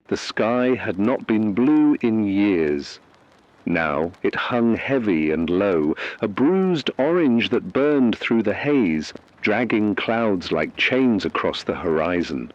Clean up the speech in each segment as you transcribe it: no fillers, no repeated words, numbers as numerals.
The sky had not been blue in years. Now it hung heavy and low, a bruised orange that burned through the haze, dragging clouds like chains across the horizon.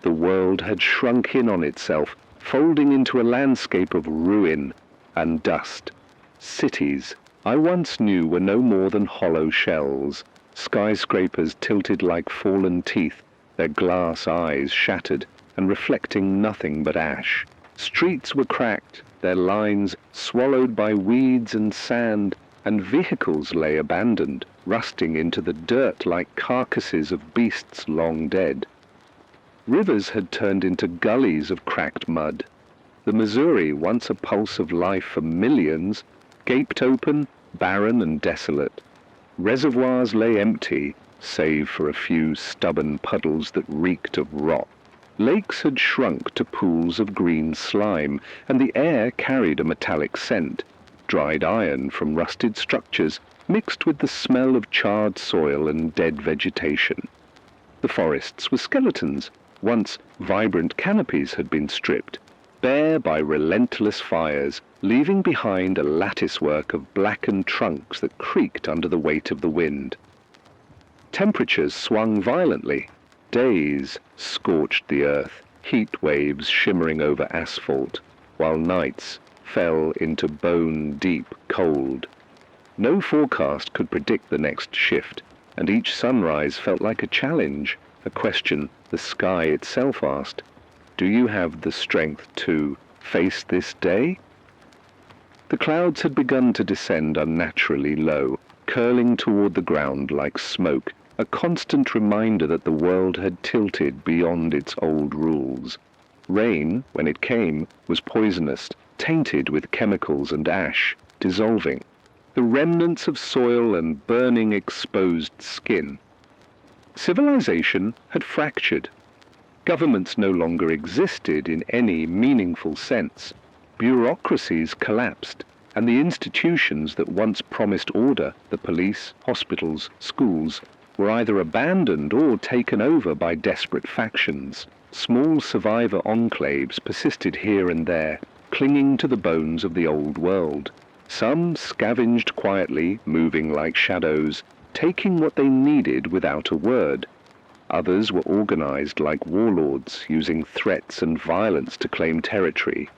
The world had shrunk in on itself, folding into a landscape of ruin and dust. Cities I once knew were no more than hollow shells, skyscrapers tilted like fallen teeth, their glass eyes shattered and reflecting nothing but ash. Streets were cracked, their lines swallowed by weeds and sand, and vehicles lay abandoned, rusting into the dirt like carcasses of beasts long dead. Rivers had turned into gullies of cracked mud. The Missouri, once a pulse of life for millions, gaped open, barren and desolate. Reservoirs lay empty, save for a few stubborn puddles that reeked of rot. Lakes had shrunk to pools of green slime, and the air carried a metallic scent, dried iron from rusted structures mixed with the smell of charred soil and dead vegetation. The forests were skeletons. Once vibrant canopies had been stripped, bare by relentless fires, leaving behind a latticework of blackened trunks that creaked under the weight of the wind. Temperatures swung violently. Days scorched the earth, heat waves shimmering over asphalt, while nights fell into bone-deep cold. No forecast could predict the next shift, and each sunrise felt like a challenge, a question the sky itself asked. Do you have the strength to face this day? The clouds had begun to descend unnaturally low, curling toward the ground like smoke, a constant reminder that the world had tilted beyond its old rules. Rain, when it came, was poisonous, tainted with chemicals and ash, dissolving. The remnants of soil and burning exposed skin. Civilization had fractured. Governments no longer existed in any meaningful sense. Bureaucracies collapsed, and the institutions that once promised order, the police, hospitals, schools, were either abandoned or taken over by desperate factions. Small survivor enclaves persisted here and there, clinging to the bones of the old world. Some scavenged quietly, moving like shadows, taking what they needed without a word. Others were organized like warlords, using threats and violence to claim territory.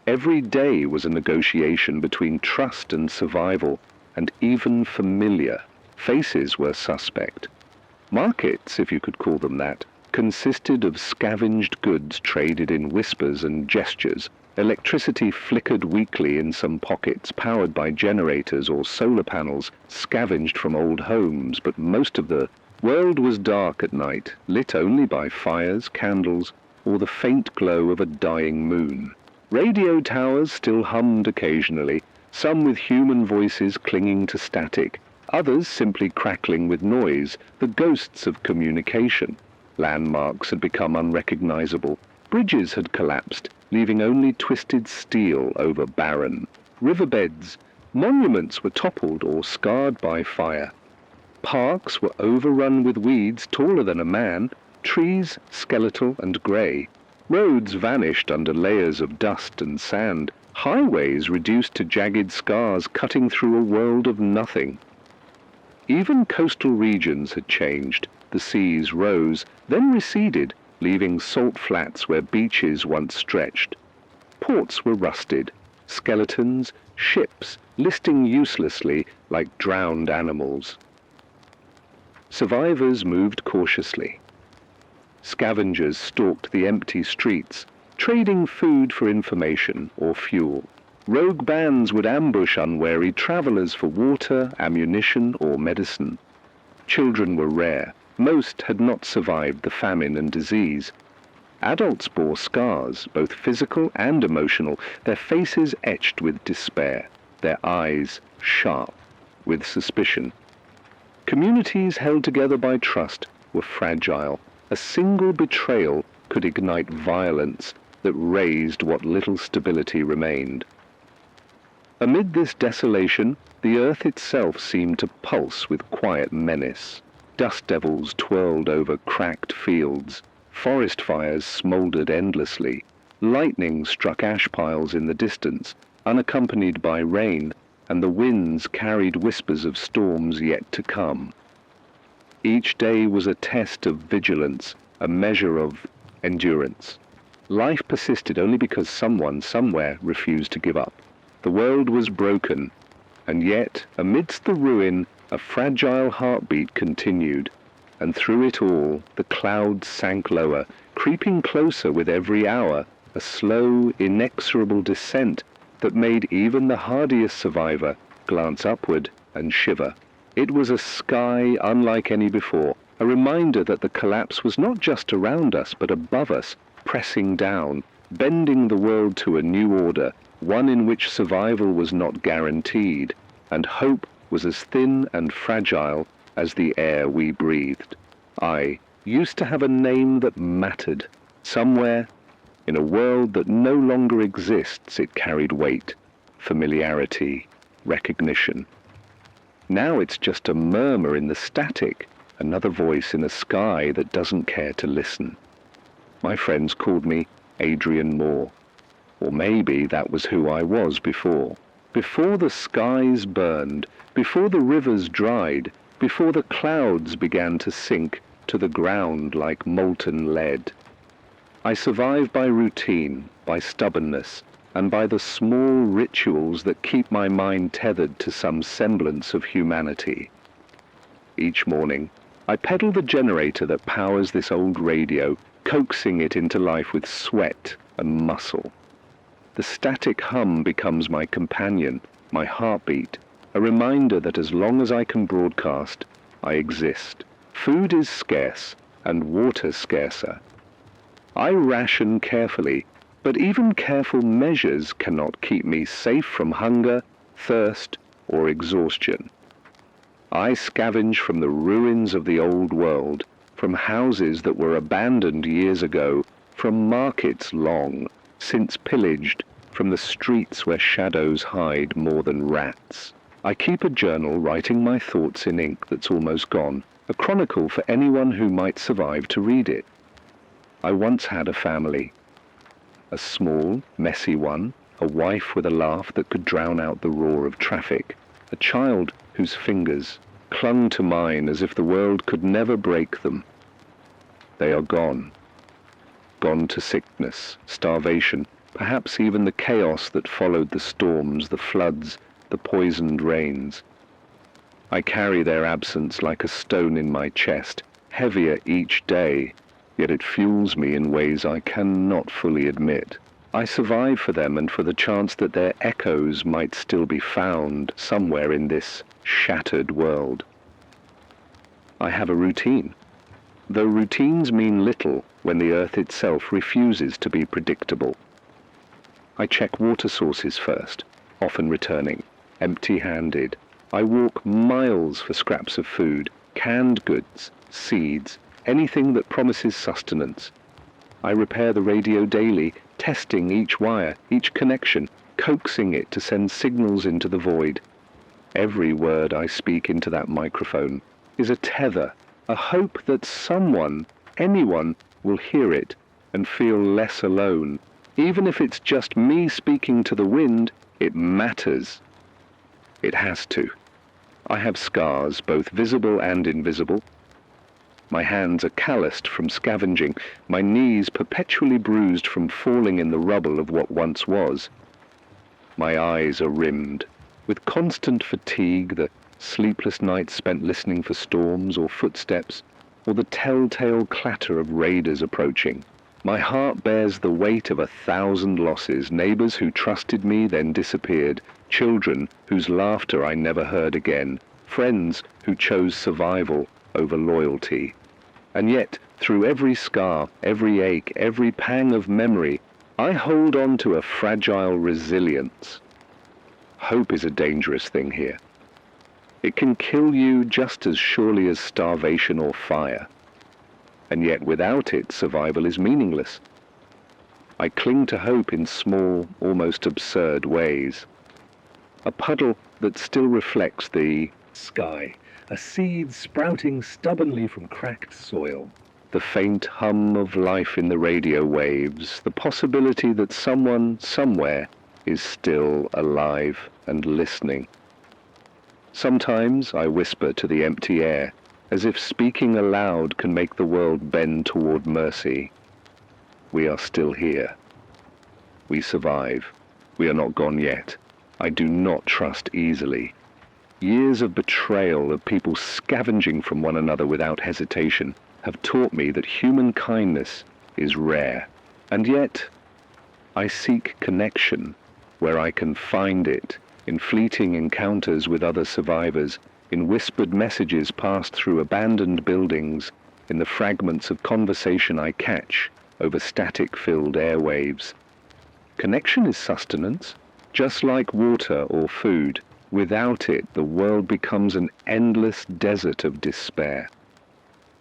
Every day was a negotiation between trust and survival, and even familiar faces were suspect. Markets, if you could call them that, consisted of scavenged goods traded in whispers and gestures. Electricity flickered weakly in some pockets, powered by generators or solar panels scavenged from old homes, but most of the world was dark at night, lit only by fires, candles, or the faint glow of a dying moon. Radio towers still hummed occasionally, some with human voices clinging to static, others simply crackling with noise, the ghosts of communication. Landmarks had become unrecognizable. Bridges had collapsed, leaving only twisted steel over barren. Riverbeds, monuments were toppled or scarred by fire. Parks were overrun with weeds taller than a man, trees skeletal and grey. Roads vanished under layers of dust and sand, highways reduced to jagged scars cutting through a world of nothing. Even coastal regions had changed. The seas rose, then receded, leaving salt flats where beaches once stretched. Ports were rusted, skeletons, ships listing uselessly like drowned animals. Survivors moved cautiously. Scavengers stalked the empty streets, trading food for information or fuel. Rogue bands would ambush unwary travelers for water, ammunition, or medicine. Children were rare. Most had not survived the famine and disease. Adults bore scars, both physical and emotional, their faces etched with despair, their eyes sharp with suspicion. Communities held together by trust were fragile. A single betrayal could ignite violence that razed what little stability remained. Amid this desolation, the earth itself seemed to pulse with quiet menace. Dust devils twirled over cracked fields. Forest fires smoldered endlessly. Lightning struck ash piles in the distance, unaccompanied by rain, and the winds carried whispers of storms yet to come. Each day was a test of vigilance, a measure of endurance. Life persisted only because someone somewhere refused to give up. The world was broken, and yet, amidst the ruin, a fragile heartbeat continued, and through it all the clouds sank lower, creeping closer with every hour, a slow, inexorable descent that made even the hardiest survivor glance upward and shiver. It was a sky unlike any before, a reminder that the collapse was not just around us, but above us, pressing down, bending the world to a new order, one in which survival was not guaranteed, and hope was as thin and fragile as the air we breathed. I used to have a name that mattered. Somewhere, in a world that no longer exists, it carried weight, familiarity, recognition. Now it's just a murmur in the static, another voice in a sky that doesn't care to listen. My friends called me Adrian Moore, or maybe that was who I was before. Before the skies burned, before the rivers dried, before the clouds began to sink to the ground like molten lead. I survive by routine, by stubbornness, and by the small rituals that keep my mind tethered to some semblance of humanity. Each morning, I pedal the generator that powers this old radio, coaxing it into life with sweat and muscle. The static hum becomes my companion, my heartbeat, a reminder that as long as I can broadcast, I exist. Food is scarce, and water scarcer. I ration carefully, but even careful measures cannot keep me safe from hunger, thirst, or exhaustion. I scavenge from the ruins of the old world, from houses that were abandoned years ago, from markets long since pillaged, from the streets where shadows hide more than rats. I keep a journal writing my thoughts in ink that's almost gone, a chronicle for anyone who might survive to read it. I once had a family. A small, messy one, a wife with a laugh that could drown out the roar of traffic, a child whose fingers clung to mine as if the world could never break them. They are gone. Gone to sickness, starvation, perhaps even the chaos that followed the storms, the floods, the poisoned rains. I carry their absence like a stone in my chest, heavier each day, yet it fuels me in ways I cannot fully admit. I survive for them and for the chance that their echoes might still be found somewhere in this shattered world. I have a routine, though routines mean little when the earth itself refuses to be predictable. I check water sources first, often returning, empty-handed. I walk miles for scraps of food, canned goods, seeds, anything that promises sustenance. I repair the radio daily, testing each wire, each connection, coaxing it to send signals into the void. Every word I speak into that microphone is a tether, a hope that someone, anyone, will hear it and feel less alone. Even if it's just me speaking to the wind, it matters. It has to. I have scars, both visible and invisible. My hands are calloused from scavenging, my knees perpetually bruised from falling in the rubble of what once was. My eyes are rimmed with constant fatigue, the sleepless nights spent listening for storms or footsteps, or the telltale clatter of raiders approaching. My heart bears the weight of 1,000 losses, neighbors who trusted me then disappeared, children whose laughter I never heard again, friends who chose survival over loyalty. And yet, through every scar, every ache, every pang of memory, I hold on to a fragile resilience. Hope is a dangerous thing here. It can kill you just as surely as starvation or fire. And yet without it, survival is meaningless. I cling to hope in small, almost absurd ways. A puddle that still reflects the sky, a seed sprouting stubbornly from cracked soil, the faint hum of life in the radio waves, the possibility that someone somewhere is still alive and listening. Sometimes I whisper to the empty air, as if speaking aloud can make the world bend toward mercy. We are still here. We survive. We are not gone yet. I do not trust easily. Years of betrayal, of people scavenging from one another without hesitation, have taught me that human kindness is rare. And yet, I seek connection where I can find it, in fleeting encounters with other survivors, in whispered messages passed through abandoned buildings, in the fragments of conversation I catch over static-filled airwaves. Connection is sustenance, just like water or food. Without it, the world becomes an endless desert of despair.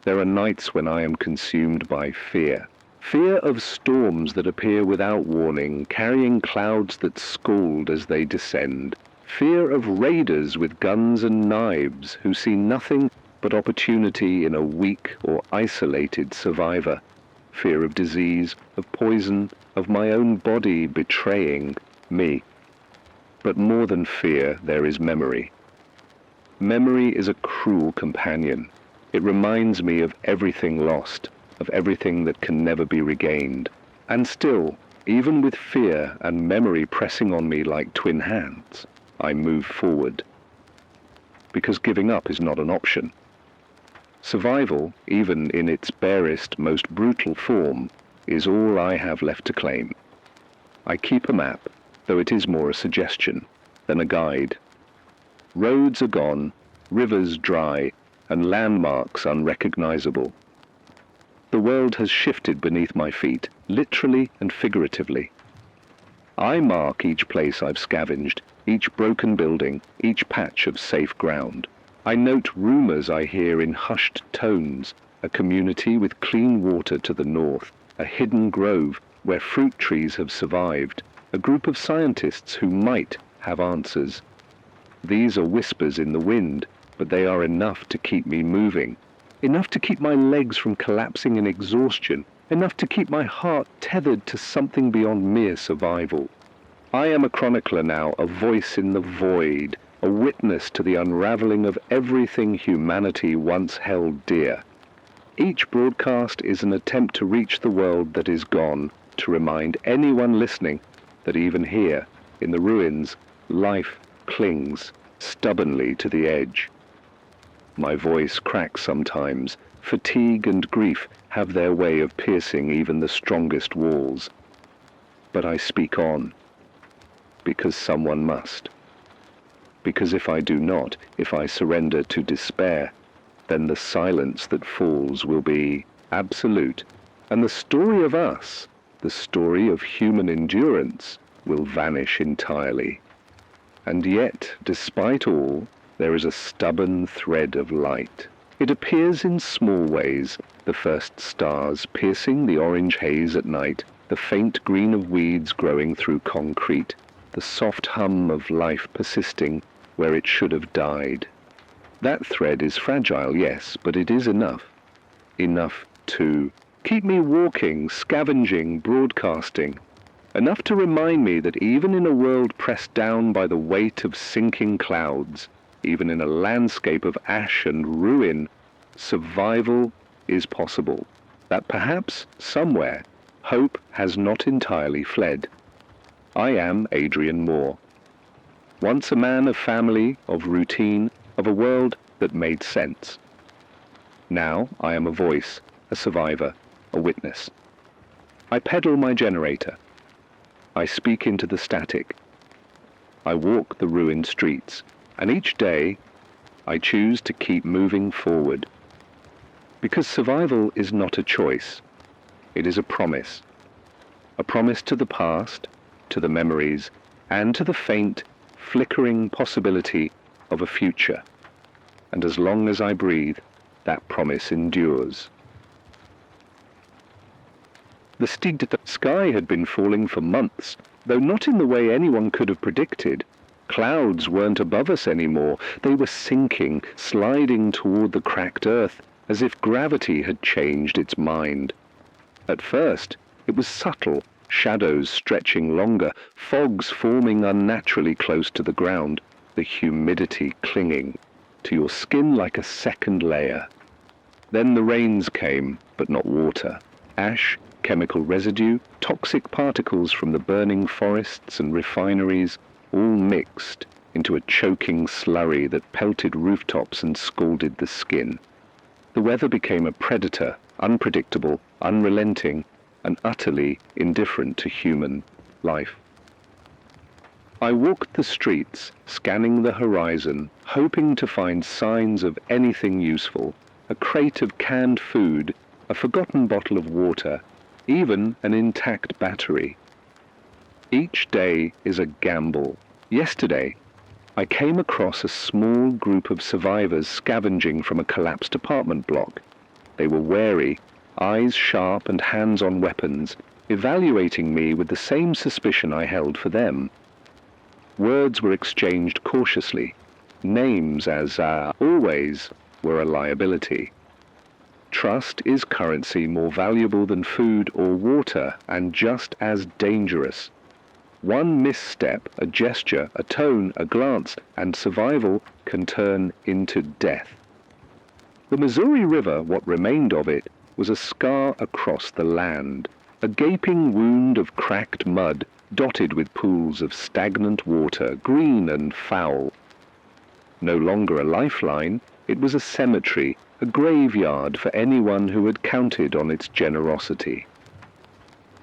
There are nights when I am consumed by fear. Fear of storms that appear without warning, carrying clouds that scald as they descend. Fear of raiders with guns and knives who see nothing but opportunity in a weak or isolated survivor. Fear of disease, of poison, of my own body betraying me. But more than fear, there is memory. Memory is a cruel companion. It reminds me of everything lost, of everything that can never be regained. And still, even with fear and memory pressing on me like twin hands, I move forward. Because giving up is not an option. Survival, even in its barest, most brutal form, is all I have left to claim. I keep a map, though it is more a suggestion than a guide. Roads are gone, rivers dry, and landmarks unrecognizable. The world has shifted beneath my feet, literally and figuratively. I mark each place I've scavenged, each broken building, each patch of safe ground. I note rumors I hear in hushed tones, a community with clean water to the north, a hidden grove where fruit trees have survived, a group of scientists who might have answers. These are whispers in the wind, but they are enough to keep me moving, enough to keep my legs from collapsing in exhaustion, enough to keep my heart tethered to something beyond mere survival. I am a chronicler now, a voice in the void, a witness to the unraveling of everything humanity once held dear. Each broadcast is an attempt to reach the world that is gone, to remind anyone listening that even here, in the ruins, life clings stubbornly to the edge. My voice cracks sometimes. Fatigue and grief have their way of piercing even the strongest walls. But I speak on, because someone must. Because if I do not, if I surrender to despair, then the silence that falls will be absolute, and the story of us, the story of human endurance, will vanish entirely. And yet, despite all, there is a stubborn thread of light. It appears in small ways, the first stars piercing the orange haze at night, the faint green of weeds growing through concrete, the soft hum of life persisting where it should have died. That thread is fragile, yes, but it is enough. Enough to keep me walking, scavenging, broadcasting. Enough to remind me that even in a world pressed down by the weight of sinking clouds, even in a landscape of ash and ruin, survival is possible. That perhaps, somewhere, hope has not entirely fled. I am Adrian Moore. Once a man of family, of routine, of a world that made sense. Now I am a voice, a survivor, a witness. I pedal my generator. I speak into the static. I walk the ruined streets, and each day I choose to keep moving forward. Because survival is not a choice. It is a promise. A promise to the past, to the memories, and to the faint, flickering possibility of a future. And as long as I breathe, that promise endures. The sky had been falling for months, though not in the way anyone could have predicted. Clouds weren't above us anymore. They were sinking, sliding toward the cracked earth, as if gravity had changed its mind. At first, it was subtle, shadows stretching longer, fogs forming unnaturally close to the ground, the humidity clinging to your skin like a second layer. Then the rains came, but not water. Ash, chemical residue, toxic particles from the burning forests and refineries, all mixed into a choking slurry that pelted rooftops and scalded the skin. The weather became a predator, unpredictable, unrelenting, and utterly indifferent to human life. I walked the streets, scanning the horizon, hoping to find signs of anything useful, a crate of canned food, a forgotten bottle of water, even an intact battery. Each day is a gamble. Yesterday, I came across a small group of survivors scavenging from a collapsed apartment block. They were wary, eyes sharp and hands on weapons, evaluating me with the same suspicion I held for them. Words were exchanged cautiously. Names, as always, were a liability. Trust is currency more valuable than food or water, and just as dangerous. One misstep, a gesture, a tone, a glance, and survival can turn into death. The Missouri River, what remained of it, was a scar across the land, a gaping wound of cracked mud, dotted with pools of stagnant water, green and foul. No longer a lifeline, it was a cemetery, a graveyard for anyone who had counted on its generosity.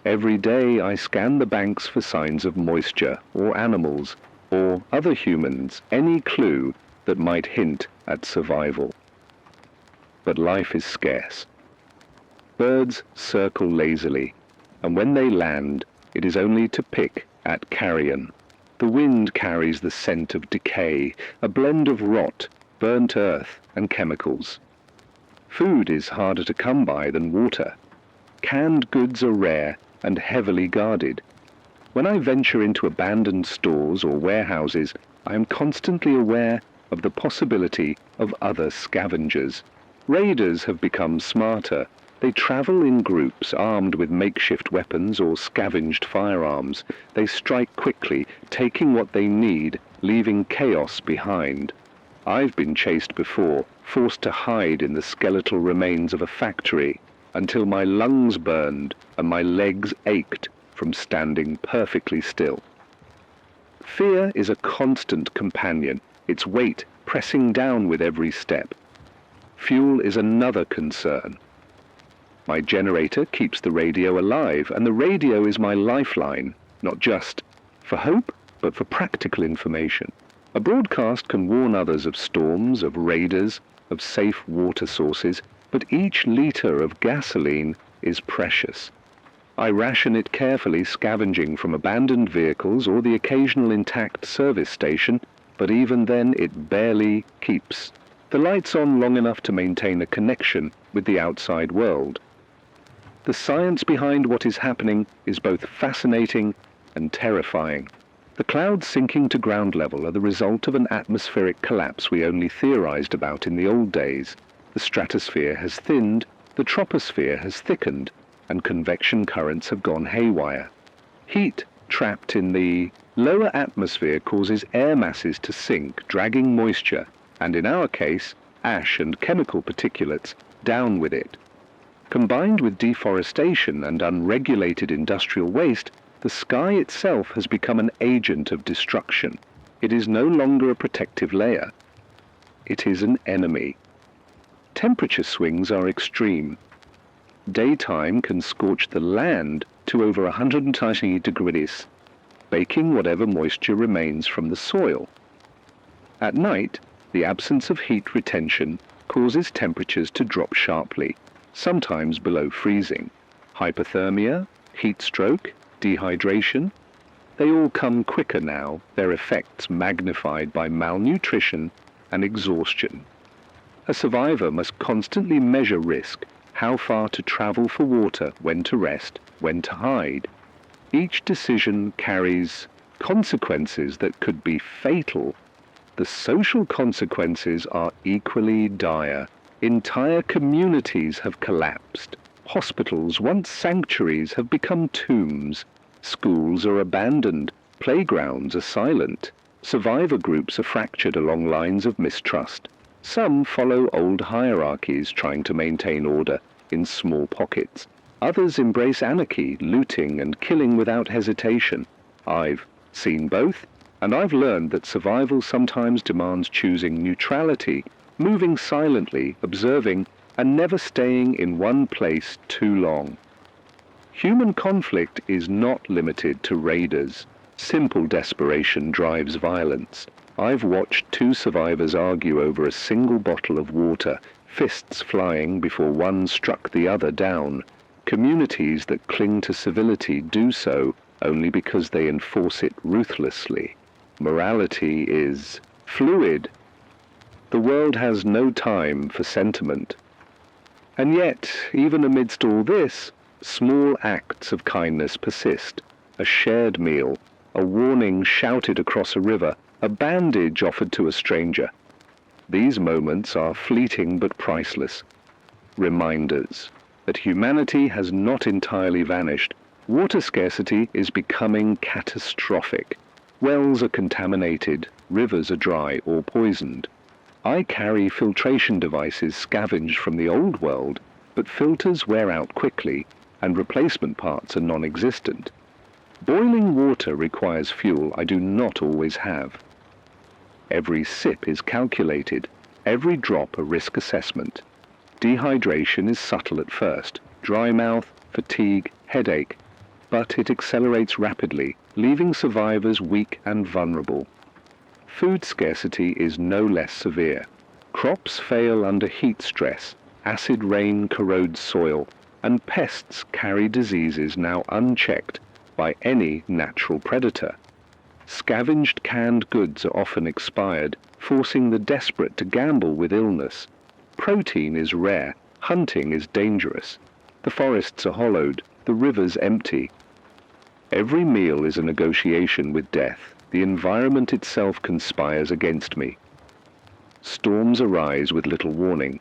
Every day I scanned the banks for signs of moisture, or animals, or other humans, any clue that might hint at survival. But life is scarce. Birds circle lazily, and when they land, it is only to pick at carrion. The wind carries the scent of decay, a blend of rot, burnt earth, and chemicals. Food is harder to come by than water. Canned goods are rare and heavily guarded. When I venture into abandoned stores or warehouses, I am constantly aware of the possibility of other scavengers. Raiders have become smarter. They travel in groups armed with makeshift weapons or scavenged firearms. They strike quickly, taking what they need, leaving chaos behind. I've been chased before, forced to hide in the skeletal remains of a factory, until my lungs burned and my legs ached from standing perfectly still. Fear is a constant companion, its weight pressing down with every step. Fuel is another concern. My generator keeps the radio alive, and the radio is my lifeline, not just for hope, but for practical information. A broadcast can warn others of storms, of raiders, of safe water sources, but each liter of gasoline is precious. I ration it carefully, scavenging from abandoned vehicles or the occasional intact service station, but even then it barely keeps. The light's on long enough to maintain a connection with the outside world. The science behind what is happening is both fascinating and terrifying. The clouds sinking to ground level are the result of an atmospheric collapse we only theorized about in the old days. The stratosphere has thinned, the troposphere has thickened, and convection currents have gone haywire. Heat trapped in the lower atmosphere causes air masses to sink, dragging moisture, and in our case, ash and chemical particulates, down with it. Combined with deforestation and unregulated industrial waste, the sky itself has become an agent of destruction. It is no longer a protective layer. It is an enemy. Temperature swings are extreme. Daytime can scorch the land to over 120 degrees, baking whatever moisture remains from the soil. At night, the absence of heat retention causes temperatures to drop sharply, sometimes below freezing. Hypothermia, heat stroke, dehydration, they all come quicker now, their effects magnified by malnutrition and exhaustion. A survivor must constantly measure risk, how far to travel for water, when to rest, when to hide. Each decision carries consequences that could be fatal. The social consequences are equally dire. Entire communities have collapsed. Hospitals, once sanctuaries, have become tombs. Schools are abandoned. Playgrounds are silent. Survivor groups are fractured along lines of mistrust. Some follow old hierarchies, trying to maintain order in small pockets. Others embrace anarchy, looting and killing without hesitation. I've seen both, and I've learned that survival sometimes demands choosing neutrality, moving silently, observing, and never staying in one place too long. Human conflict is not limited to raiders. Simple desperation drives violence. I've watched two survivors argue over a single bottle of water, fists flying before one struck the other down. Communities that cling to civility do so only because they enforce it ruthlessly. Morality is fluid. The world has no time for sentiment. And yet, even amidst all this, small acts of kindness persist. A shared meal, a warning shouted across a river, a bandage offered to a stranger. These moments are fleeting but priceless. Reminders that humanity has not entirely vanished. Water scarcity is becoming catastrophic. Wells are contaminated, rivers are dry or poisoned. I carry filtration devices scavenged from the old world, but filters wear out quickly and replacement parts are non-existent. Boiling water requires fuel I do not always have. Every sip is calculated, every drop a risk assessment. Dehydration is subtle at first, dry mouth, fatigue, headache, but it accelerates rapidly, leaving survivors weak and vulnerable. Food scarcity is no less severe. Crops fail under heat stress, acid rain corrodes soil, and pests carry diseases now unchecked by any natural predator. Scavenged canned goods are often expired, forcing the desperate to gamble with illness. Protein is rare, hunting is dangerous. The forests are hollowed, the rivers empty. Every meal is a negotiation with death. The environment itself conspires against me. Storms arise with little warning.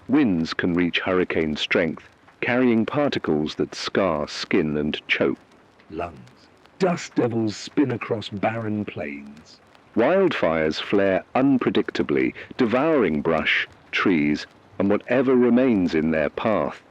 Winds can reach hurricane strength, carrying particles that scar skin and choke. Lungs. Dust devils spin across barren plains. Wildfires flare unpredictably, devouring brush, trees, and whatever remains in their path.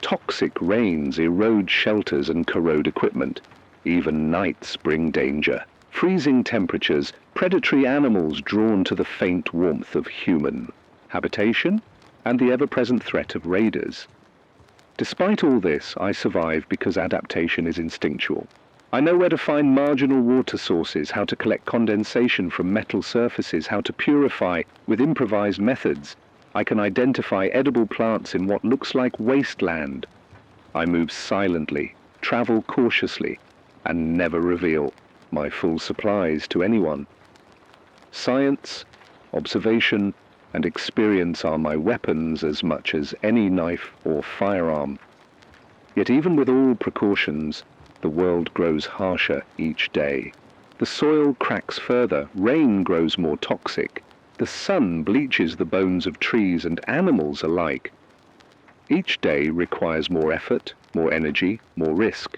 Toxic rains erode shelters and corrode equipment. Even nights bring danger. Freezing temperatures, predatory animals drawn to the faint warmth of human habitation, and the ever-present threat of raiders. Despite all this, I survive because adaptation is instinctual. I know where to find marginal water sources, how to collect condensation from metal surfaces, how to purify with improvised methods. I can identify edible plants in what looks like wasteland. I move silently, travel cautiously, and never reveal my full supplies to anyone. Science, observation, and experience are my weapons as much as any knife or firearm. Yet even with all precautions, the world grows harsher each day. The soil cracks further, rain grows more toxic, the sun bleaches the bones of trees and animals alike. Each day requires more effort, more energy, more risk.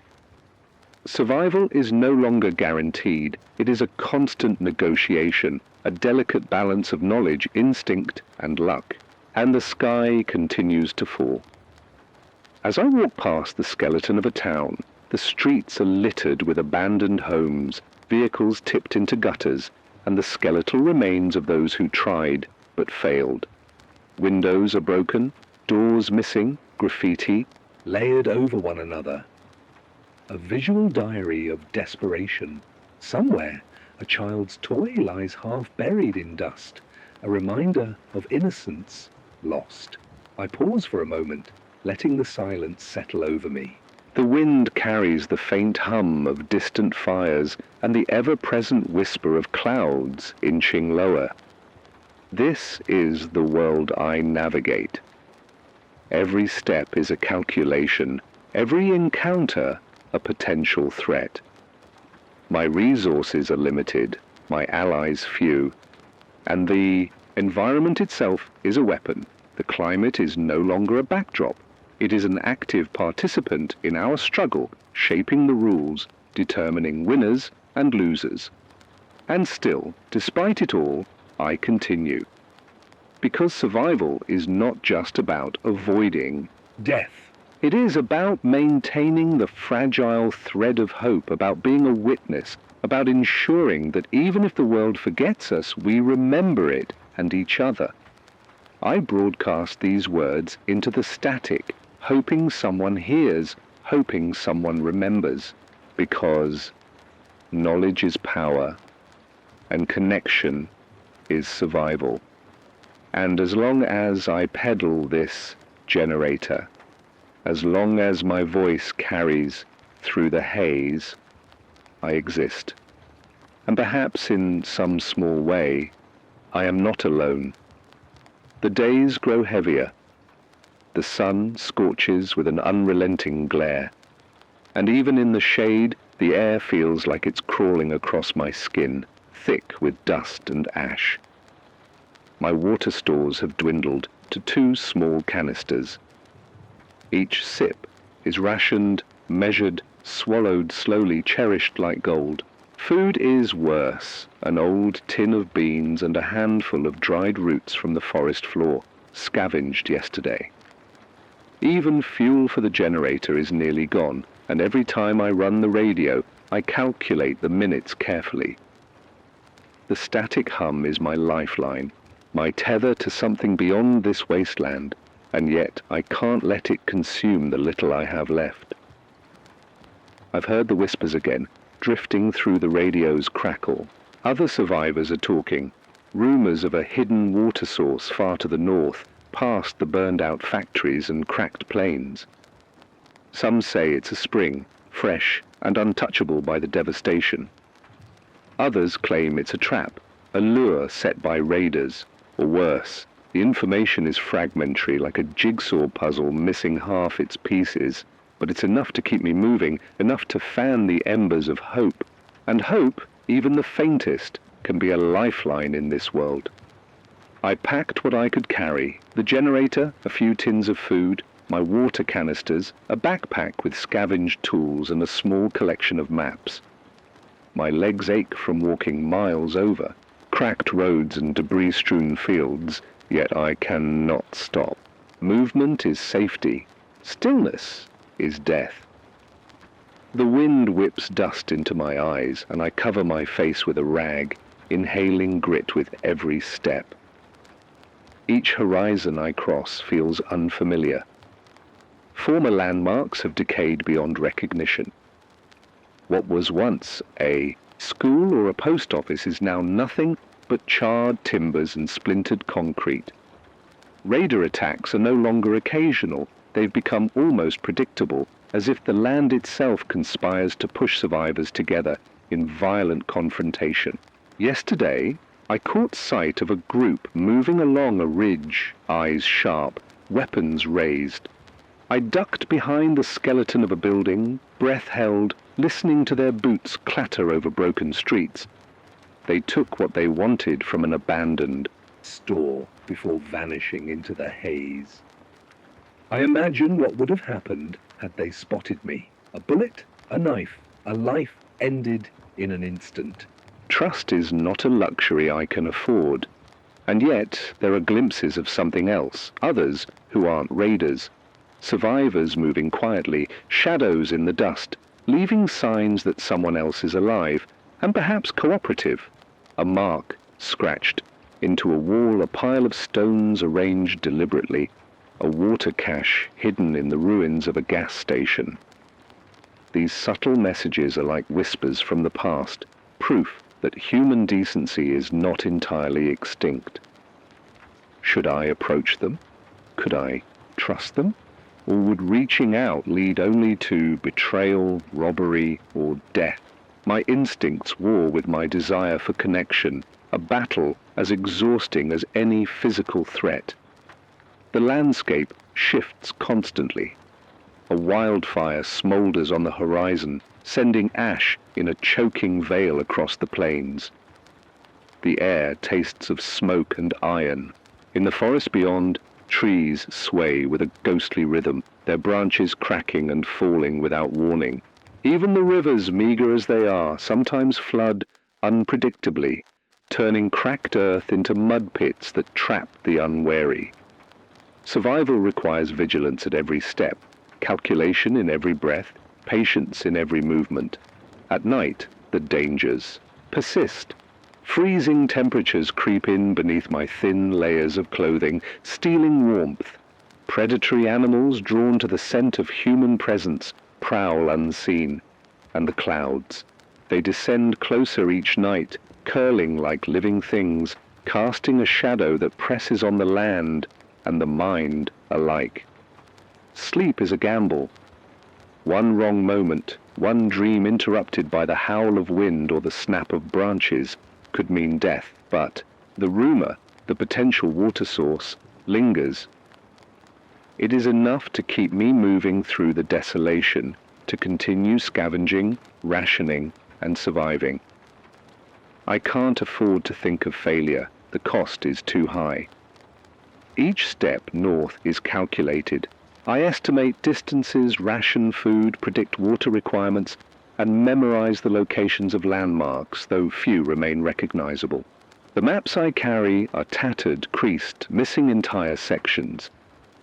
Survival is no longer guaranteed. It is a constant negotiation, a delicate balance of knowledge, instinct, and luck. And the sky continues to fall. As I walk past the skeleton of a town, the streets are littered with abandoned homes, vehicles tipped into gutters, and the skeletal remains of those who tried but failed. Windows are broken, doors missing, graffiti layered over one another. A visual diary of desperation. Somewhere, a child's toy lies half buried in dust, a reminder of innocence lost. I pause for a moment, letting the silence settle over me. The wind carries the faint hum of distant fires and the ever-present whisper of clouds inching lower. This is the world I navigate. Every step is a calculation, every encounter a potential threat. My resources are limited, my allies few, and the environment itself is a weapon. The climate is no longer a backdrop. It is an active participant in our struggle, shaping the rules, determining winners and losers. And still, despite it all, I continue. Because survival is not just about avoiding death. It is about maintaining the fragile thread of hope, about being a witness, about ensuring that even if the world forgets us, we remember it and each other. I broadcast these words into the static, hoping someone hears, hoping someone remembers, because knowledge is power and connection is survival. And as long as I pedal this generator, as long as my voice carries through the haze, I exist. And perhaps in some small way, I am not alone. The days grow heavier. The sun scorches with an unrelenting glare. And even in the shade, the air feels like it's crawling across my skin, thick with dust and ash. My water stores have dwindled to 2 small canisters. Each sip is rationed, measured, swallowed slowly, cherished like gold. Food is worse, an old tin of beans and a handful of dried roots from the forest floor, scavenged yesterday. Even fuel for the generator is nearly gone, and every time I run the radio, I calculate the minutes carefully. The static hum is my lifeline, my tether to something beyond this wasteland, and yet I can't let it consume the little I have left. I've heard the whispers again, drifting through the radio's crackle. Other survivors are talking, rumors of a hidden water source far to the north, past the burned-out factories and cracked plains. Some say it's a spring, fresh and untouchable by the devastation. Others claim it's a trap, a lure set by raiders, or worse. The information is fragmentary, like a jigsaw puzzle missing half its pieces, but it's enough to keep me moving, enough to fan the embers of hope. And hope, even the faintest, can be a lifeline in this world. I packed what I could carry, the generator, a few tins of food, my water canisters, a backpack with scavenged tools and a small collection of maps. My legs ache from walking miles over, cracked roads and debris-strewn fields, yet I cannot stop. Movement is safety. Stillness is death. The wind whips dust into my eyes, and I cover my face with a rag, inhaling grit with every step. Each horizon I cross feels unfamiliar. Former landmarks have decayed beyond recognition. What was once a school or a post office is now nothing but charred timbers and splintered concrete. Raider attacks are no longer occasional. They've become almost predictable, as if the land itself conspires to push survivors together in violent confrontation. Yesterday, I caught sight of a group moving along a ridge, eyes sharp, weapons raised. I ducked behind the skeleton of a building, breath held, listening to their boots clatter over broken streets. They took what they wanted from an abandoned store before vanishing into the haze. I imagine what would have happened had they spotted me. A bullet, a knife, a life ended in an instant. Trust is not a luxury I can afford. And yet there are glimpses of something else, others who aren't raiders, survivors moving quietly, shadows in the dust, leaving signs that someone else is alive, and perhaps cooperative. A mark scratched into a wall, a pile of stones arranged deliberately, a water cache hidden in the ruins of a gas station. These subtle messages are like whispers from the past, proof that human decency is not entirely extinct. Should I approach them? Could I trust them? Or would reaching out lead only to betrayal, robbery, or death? My instincts war with my desire for connection, a battle as exhausting as any physical threat. The landscape shifts constantly. A wildfire smolders on the horizon, sending ash in a choking veil across the plains. The air tastes of smoke and iron. In the forest beyond, Trees sway with a ghostly rhythm, their branches cracking and falling without warning. Even the rivers, meager as they are, sometimes flood unpredictably, turning cracked earth into mud pits that trap the unwary. Survival requires vigilance at every step, calculation in every breath, patience in every movement. At night, the dangers persist. Freezing temperatures creep in beneath my thin layers of clothing, stealing warmth. Predatory animals drawn to the scent of human presence prowl unseen. And the clouds. They descend closer each night, curling like living things, casting a shadow that presses on the land and the mind alike. Sleep is a gamble. One wrong moment, one dream interrupted by the howl of wind or the snap of branches, could mean death, but the rumor, the potential water source, lingers. It is enough to keep me moving through the desolation, to continue scavenging, rationing, and surviving. I can't afford to think of failure. The cost is too high. Each step north is calculated. I estimate distances, ration food, predict water requirements, and memorize the locations of landmarks, though few remain recognizable. The maps I carry are tattered, creased, missing entire sections.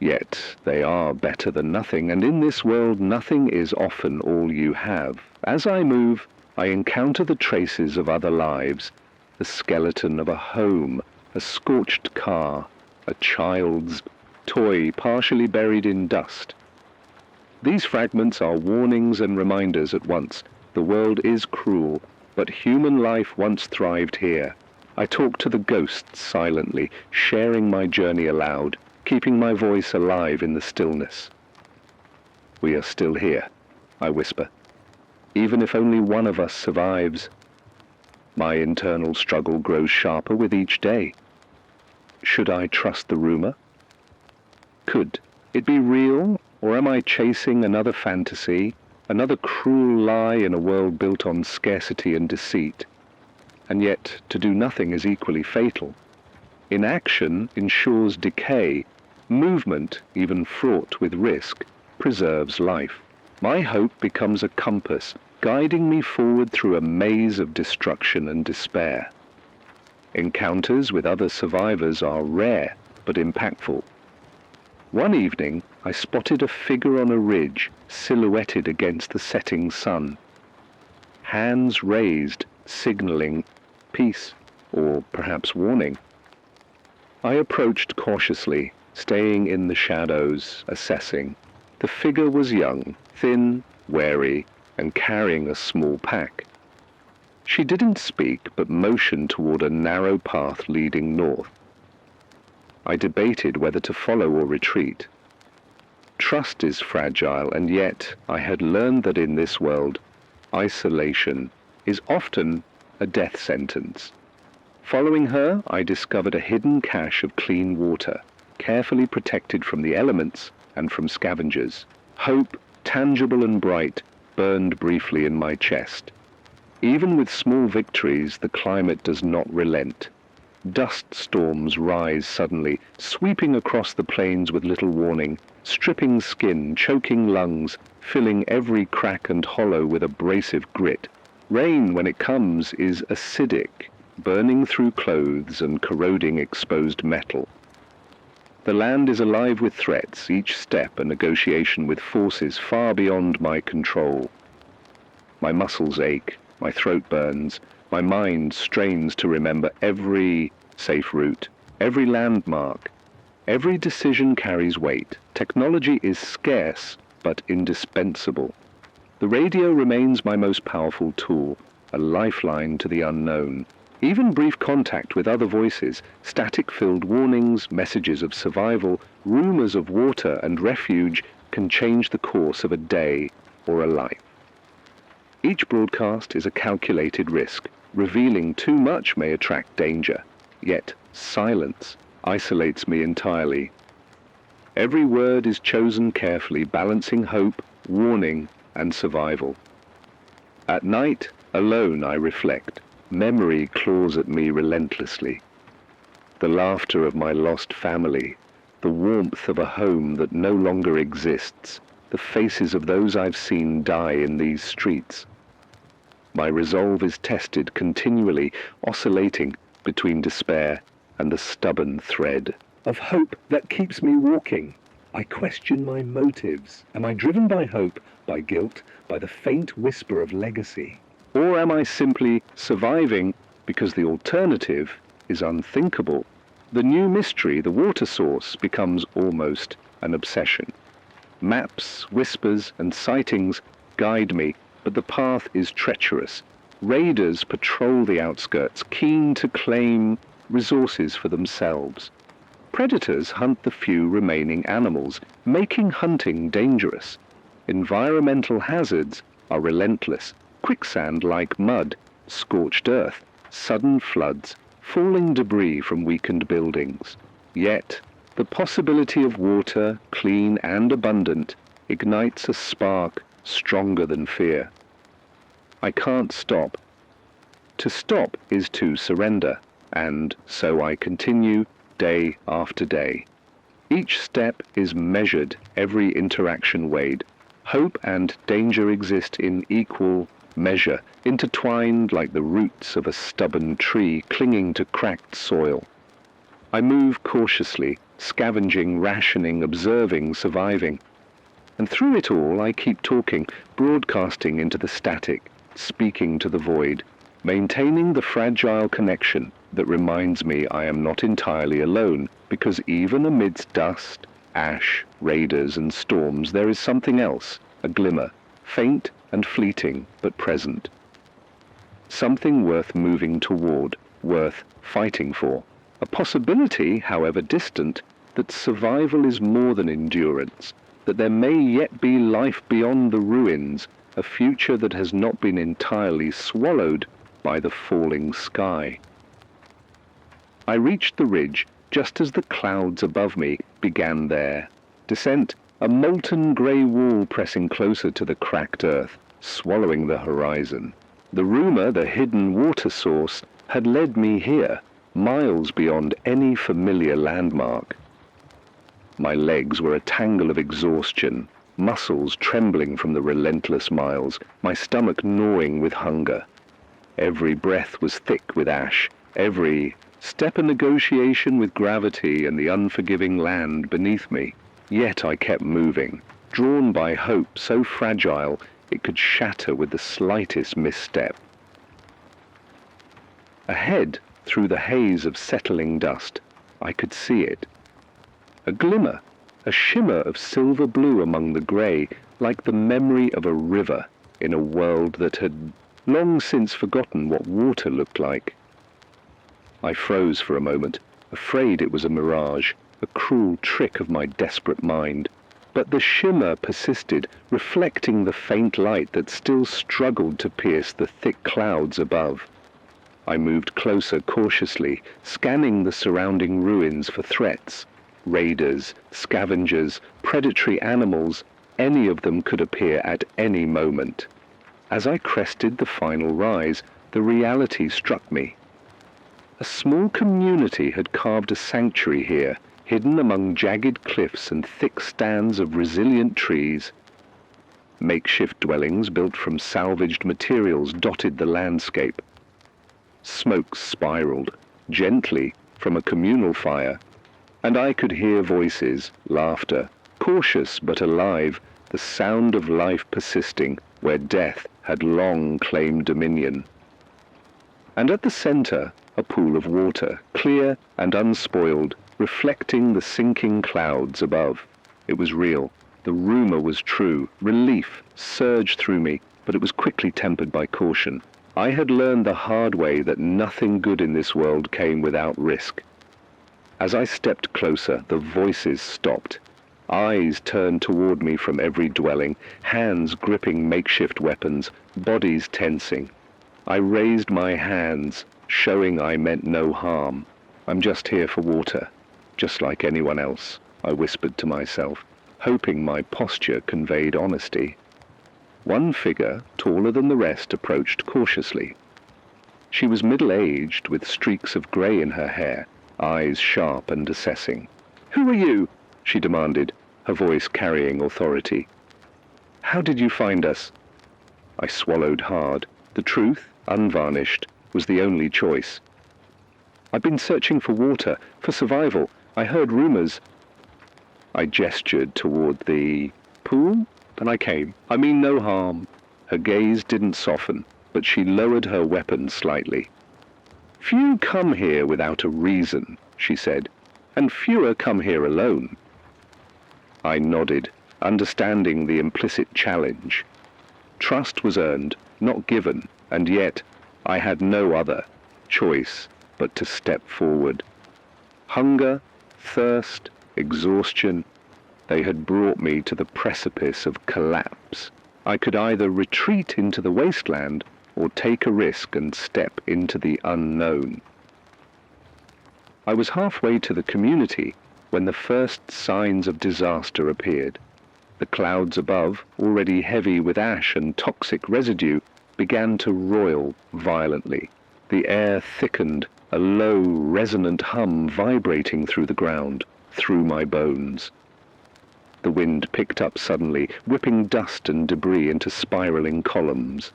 Yet they are better than nothing, and in this world nothing is often all you have. As I move, I encounter the traces of other lives, the skeleton of a home, a scorched car, a child's toy partially buried in dust. These fragments are warnings and reminders at once. The world is cruel, but human life once thrived here. I talk to the ghosts silently, sharing my journey aloud, keeping my voice alive in the stillness. We are still here, I whisper. Even if only one of us survives. My internal struggle grows sharper with each day. Should I trust the rumor? Could it be real, or am I chasing another fantasy, another cruel lie in a world built on scarcity and deceit? And yet, to do nothing is equally fatal. Inaction ensures decay. Movement, even fraught with risk, preserves life. My hope becomes a compass, guiding me forward through a maze of destruction and despair. Encounters with other survivors are rare, but impactful. One evening, I spotted a figure on a ridge, silhouetted against the setting sun. Hands raised, signaling peace, or perhaps warning. I approached cautiously, staying in the shadows, assessing. The figure was young, thin, wary, and carrying a small pack. She didn't speak, but motioned toward a narrow path leading north. I debated whether to follow or retreat. Trust is fragile, and yet I had learned that in this world, isolation is often a death sentence. Following her, I discovered a hidden cache of clean water, carefully protected from the elements and from scavengers. Hope, tangible and bright, burned briefly in my chest. Even with small victories, the climate does not relent. Dust storms rise suddenly, sweeping across the plains with little warning, stripping skin, choking lungs, filling every crack and hollow with abrasive grit. Rain, when it comes, is acidic, burning through clothes and corroding exposed metal. The land is alive with threats, each step a negotiation with forces far beyond my control. My muscles ache, my throat burns, my mind strains to remember every safe route, every landmark. Every decision carries weight. Technology is scarce, but indispensable. The radio remains my most powerful tool, a lifeline to the unknown. Even brief contact with other voices, static-filled warnings, messages of survival, rumors of water and refuge can change the course of a day or a life. Each broadcast is a calculated risk. Revealing too much may attract danger, yet silence isolates me entirely. Every word is chosen carefully, balancing hope, warning, and survival. At night, alone, I reflect. Memory claws at me relentlessly. The laughter of my lost family, the warmth of a home that no longer exists, the faces of those I've seen die in these streets. My resolve is tested continually, oscillating between despair and the stubborn thread of hope that keeps me walking. I question my motives. Am I driven by hope, by guilt, by the faint whisper of legacy? Or am I simply surviving because the alternative is unthinkable? The new mystery, the water source, becomes almost an obsession. Maps, whispers, and sightings guide me, but the path is treacherous. Raiders patrol the outskirts, keen to claim resources for themselves. Predators hunt the few remaining animals, making hunting dangerous. Environmental hazards are relentless. Quicksand like mud, scorched earth, sudden floods, falling debris from weakened buildings. Yet, the possibility of water, clean and abundant, ignites a spark stronger than fear. I can't stop. To stop is to surrender, and so I continue day after day. Each step is measured, every interaction weighed. Hope and danger exist in equal measure, intertwined like the roots of a stubborn tree clinging to cracked soil. I move cautiously, scavenging, rationing, observing, surviving. And through it all I keep talking, broadcasting into the static, speaking to the void, maintaining the fragile connection that reminds me I am not entirely alone, because even amidst dust, ash, raiders and storms there is something else, a glimmer, faint and fleeting but present. Something worth moving toward, worth fighting for. A possibility, however distant, that survival is more than endurance, that there may yet be life beyond the ruins, a future that has not been entirely swallowed by the falling sky. I reached the ridge just as the clouds above me began their descent, a molten grey wall pressing closer to the cracked earth, swallowing the horizon. The rumour, the hidden water source, had led me here, miles beyond any familiar landmark. My legs were a tangle of exhaustion, muscles trembling from the relentless miles, my stomach gnawing with hunger. Every breath was thick with ash, every step a negotiation with gravity and the unforgiving land beneath me. Yet I kept moving, drawn by hope so fragile it could shatter with the slightest misstep. Ahead, through the haze of settling dust, I could see it. A glimmer, a shimmer of silver blue among the grey, like the memory of a river in a world that had long since forgotten what water looked like. I froze for a moment, afraid it was a mirage, a cruel trick of my desperate mind. But the shimmer persisted, reflecting the faint light that still struggled to pierce the thick clouds above. I moved closer cautiously, scanning the surrounding ruins for threats. Raiders, scavengers, predatory animals, any of them could appear at any moment. As I crested the final rise, the reality struck me. A small community had carved a sanctuary here, hidden among jagged cliffs and thick stands of resilient trees. Makeshift dwellings built from salvaged materials dotted the landscape. Smoke spiraled, gently, from a communal fire, and I could hear voices, laughter, cautious but alive, the sound of life persisting where death had long claimed dominion. And at the center, a pool of water, clear and unspoiled, reflecting the sinking clouds above. It was real. The rumor was true. Relief surged through me, but it was quickly tempered by caution. I had learned the hard way that nothing good in this world came without risk. As I stepped closer, the voices stopped. Eyes turned toward me from every dwelling, hands gripping makeshift weapons, bodies tensing. I raised my hands, showing I meant no harm. I'm just here for water, just like anyone else, I whispered to myself, hoping my posture conveyed honesty. One figure, taller than the rest, approached cautiously. She was middle-aged, with streaks of grey in her hair, eyes sharp and assessing. "Who are you?" she demanded, her voice carrying authority. "How did you find us?" I swallowed hard. The truth, unvarnished, was the only choice. "I've been searching for water, for survival. I heard rumors." I gestured toward the pool, and I came. I mean no harm. Her gaze didn't soften, but she lowered her weapon slightly. "Few come here without a reason," she said, "and fewer come here alone." I nodded, understanding the implicit challenge. Trust was earned, not given, and yet I had no other choice but to step forward. Hunger, thirst, exhaustion, they had brought me to the precipice of collapse. I could either retreat into the wasteland or take a risk and step into the unknown. I was halfway to the community when the first signs of disaster appeared. The clouds above, already heavy with ash and toxic residue, began to roil violently. The air thickened, a low, resonant hum vibrating through the ground, through my bones. The wind picked up suddenly, whipping dust and debris into spiraling columns.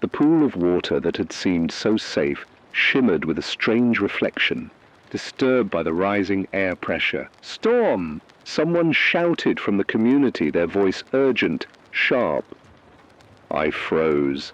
The pool of water that had seemed so safe shimmered with a strange reflection, disturbed by the rising air pressure. "Storm!" Someone shouted from the community, their voice urgent, sharp. I froze.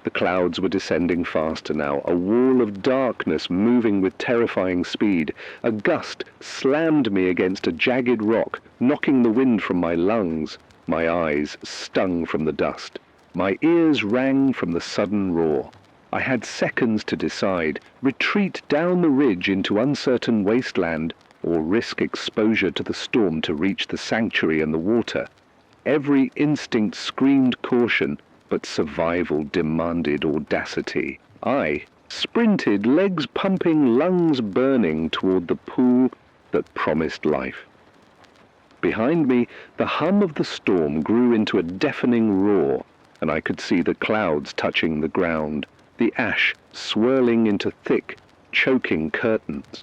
The clouds were descending faster now, a wall of darkness moving with terrifying speed. A gust slammed me against a jagged rock, knocking the wind from my lungs. My eyes stung from the dust. My ears rang from the sudden roar. I had seconds to decide: retreat down the ridge into uncertain wasteland, or risk exposure to the storm to reach the sanctuary and the water. Every instinct screamed caution, but survival demanded audacity. I sprinted, legs pumping, lungs burning, toward the pool that promised life. Behind me, the hum of the storm grew into a deafening roar, and I could see the clouds touching the ground, the ash swirling into thick, choking curtains.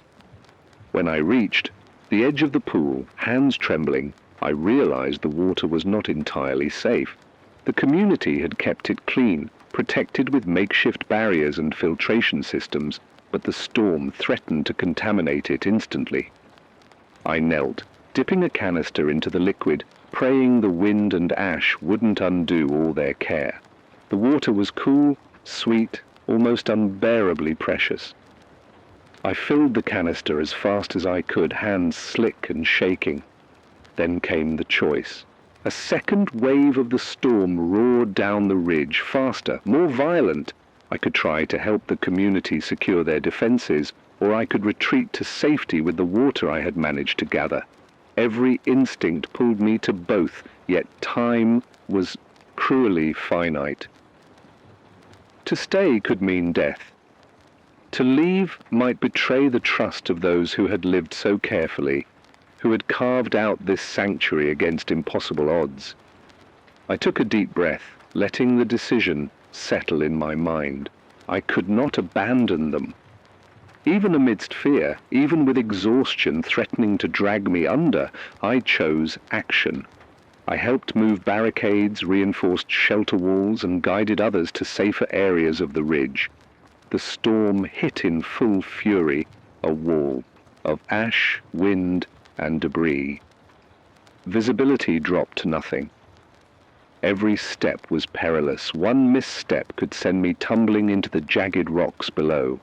When I reached the edge of the pool, hands trembling, I realized the water was not entirely safe. The community had kept it clean, protected with makeshift barriers and filtration systems, but the storm threatened to contaminate it instantly. I knelt, dipping a canister into the liquid, praying the wind and ash wouldn't undo all their care. The water was cool, sweet, almost unbearably precious. I filled the canister as fast as I could, hands slick and shaking. Then came the choice. A second wave of the storm roared down the ridge, faster, more violent. I could try to help the community secure their defenses, or I could retreat to safety with the water I had managed to gather. Every instinct pulled me to both, yet time was cruelly finite. To stay could mean death. To leave might betray the trust of those who had lived so carefully, who had carved out this sanctuary against impossible odds. I took a deep breath, letting the decision settle in my mind. I could not abandon them. Even amidst fear, even with exhaustion threatening to drag me under, I chose action. I helped move barricades, reinforced shelter walls, and guided others to safer areas of the ridge. The storm hit in full fury, a wall of ash, wind, and debris. Visibility dropped to nothing. Every step was perilous. One misstep could send me tumbling into the jagged rocks below.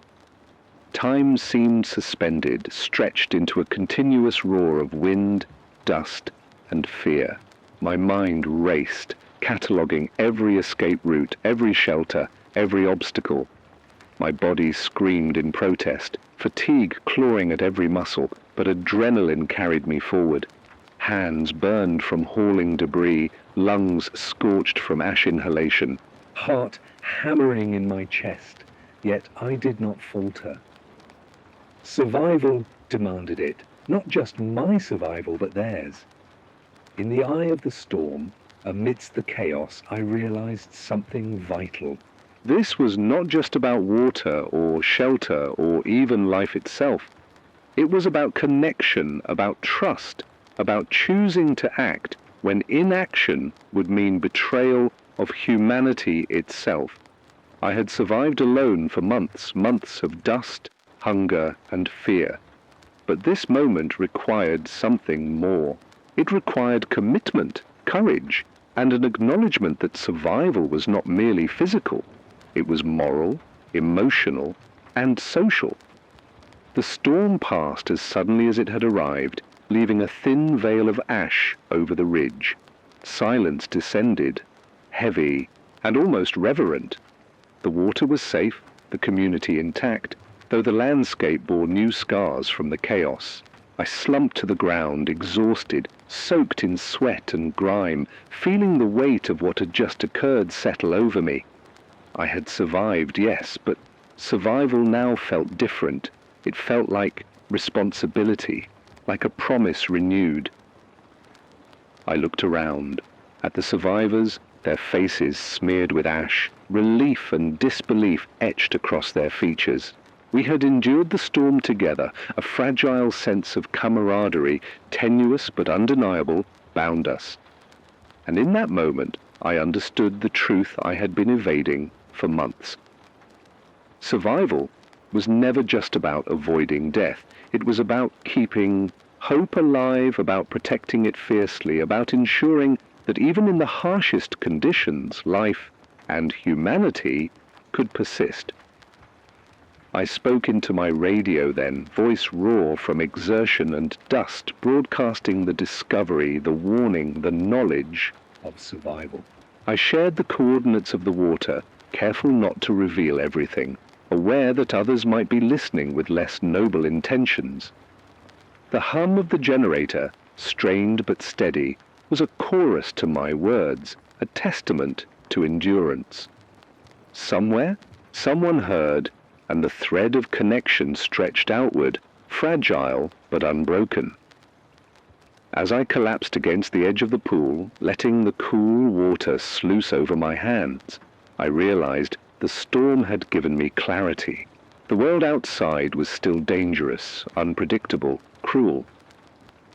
Time seemed suspended, stretched into a continuous roar of wind, dust, and fear. My mind raced, cataloguing every escape route, every shelter, every obstacle. My body screamed in protest, fatigue clawing at every muscle, but adrenaline carried me forward. Hands burned from hauling debris, lungs scorched from ash inhalation. Heart hammering in my chest, yet I did not falter. Survival demanded it, not just my survival, but theirs. In the eye of the storm, amidst the chaos, I realized something vital. This was not just about water or shelter or even life itself. It was about connection, about trust, about choosing to act when inaction would mean betrayal of humanity itself. I had survived alone for months, months of dust, hunger, and fear. But this moment required something more. It required commitment, courage, and an acknowledgement that survival was not merely physical. It was moral, emotional, and social. The storm passed as suddenly as it had arrived, leaving a thin veil of ash over the ridge. Silence descended, heavy and almost reverent. The water was safe, the community intact, though the landscape bore new scars from the chaos. I slumped to the ground, exhausted, soaked in sweat and grime, feeling the weight of what had just occurred settle over me. I had survived, yes, but survival now felt different. It felt like responsibility, like a promise renewed. I looked around, at the survivors, their faces smeared with ash, relief and disbelief etched across their features. We had endured the storm together. A fragile sense of camaraderie, tenuous but undeniable, bound us. And in that moment, I understood the truth I had been evading for months. Survival was never just about avoiding death. It was about keeping hope alive, about protecting it fiercely, about ensuring that even in the harshest conditions, life and humanity could persist. I spoke into my radio then, voice raw from exertion and dust, broadcasting the discovery, the warning, the knowledge of survival. I shared the coordinates of the water, careful not to reveal everything, aware that others might be listening with less noble intentions. The hum of the generator, strained but steady, was a chorus to my words, a testament to endurance. Somewhere, someone heard, and the thread of connection stretched outward, fragile but unbroken. As I collapsed against the edge of the pool, letting the cool water sluice over my hands, I realized the storm had given me clarity. The world outside was still dangerous, unpredictable, cruel.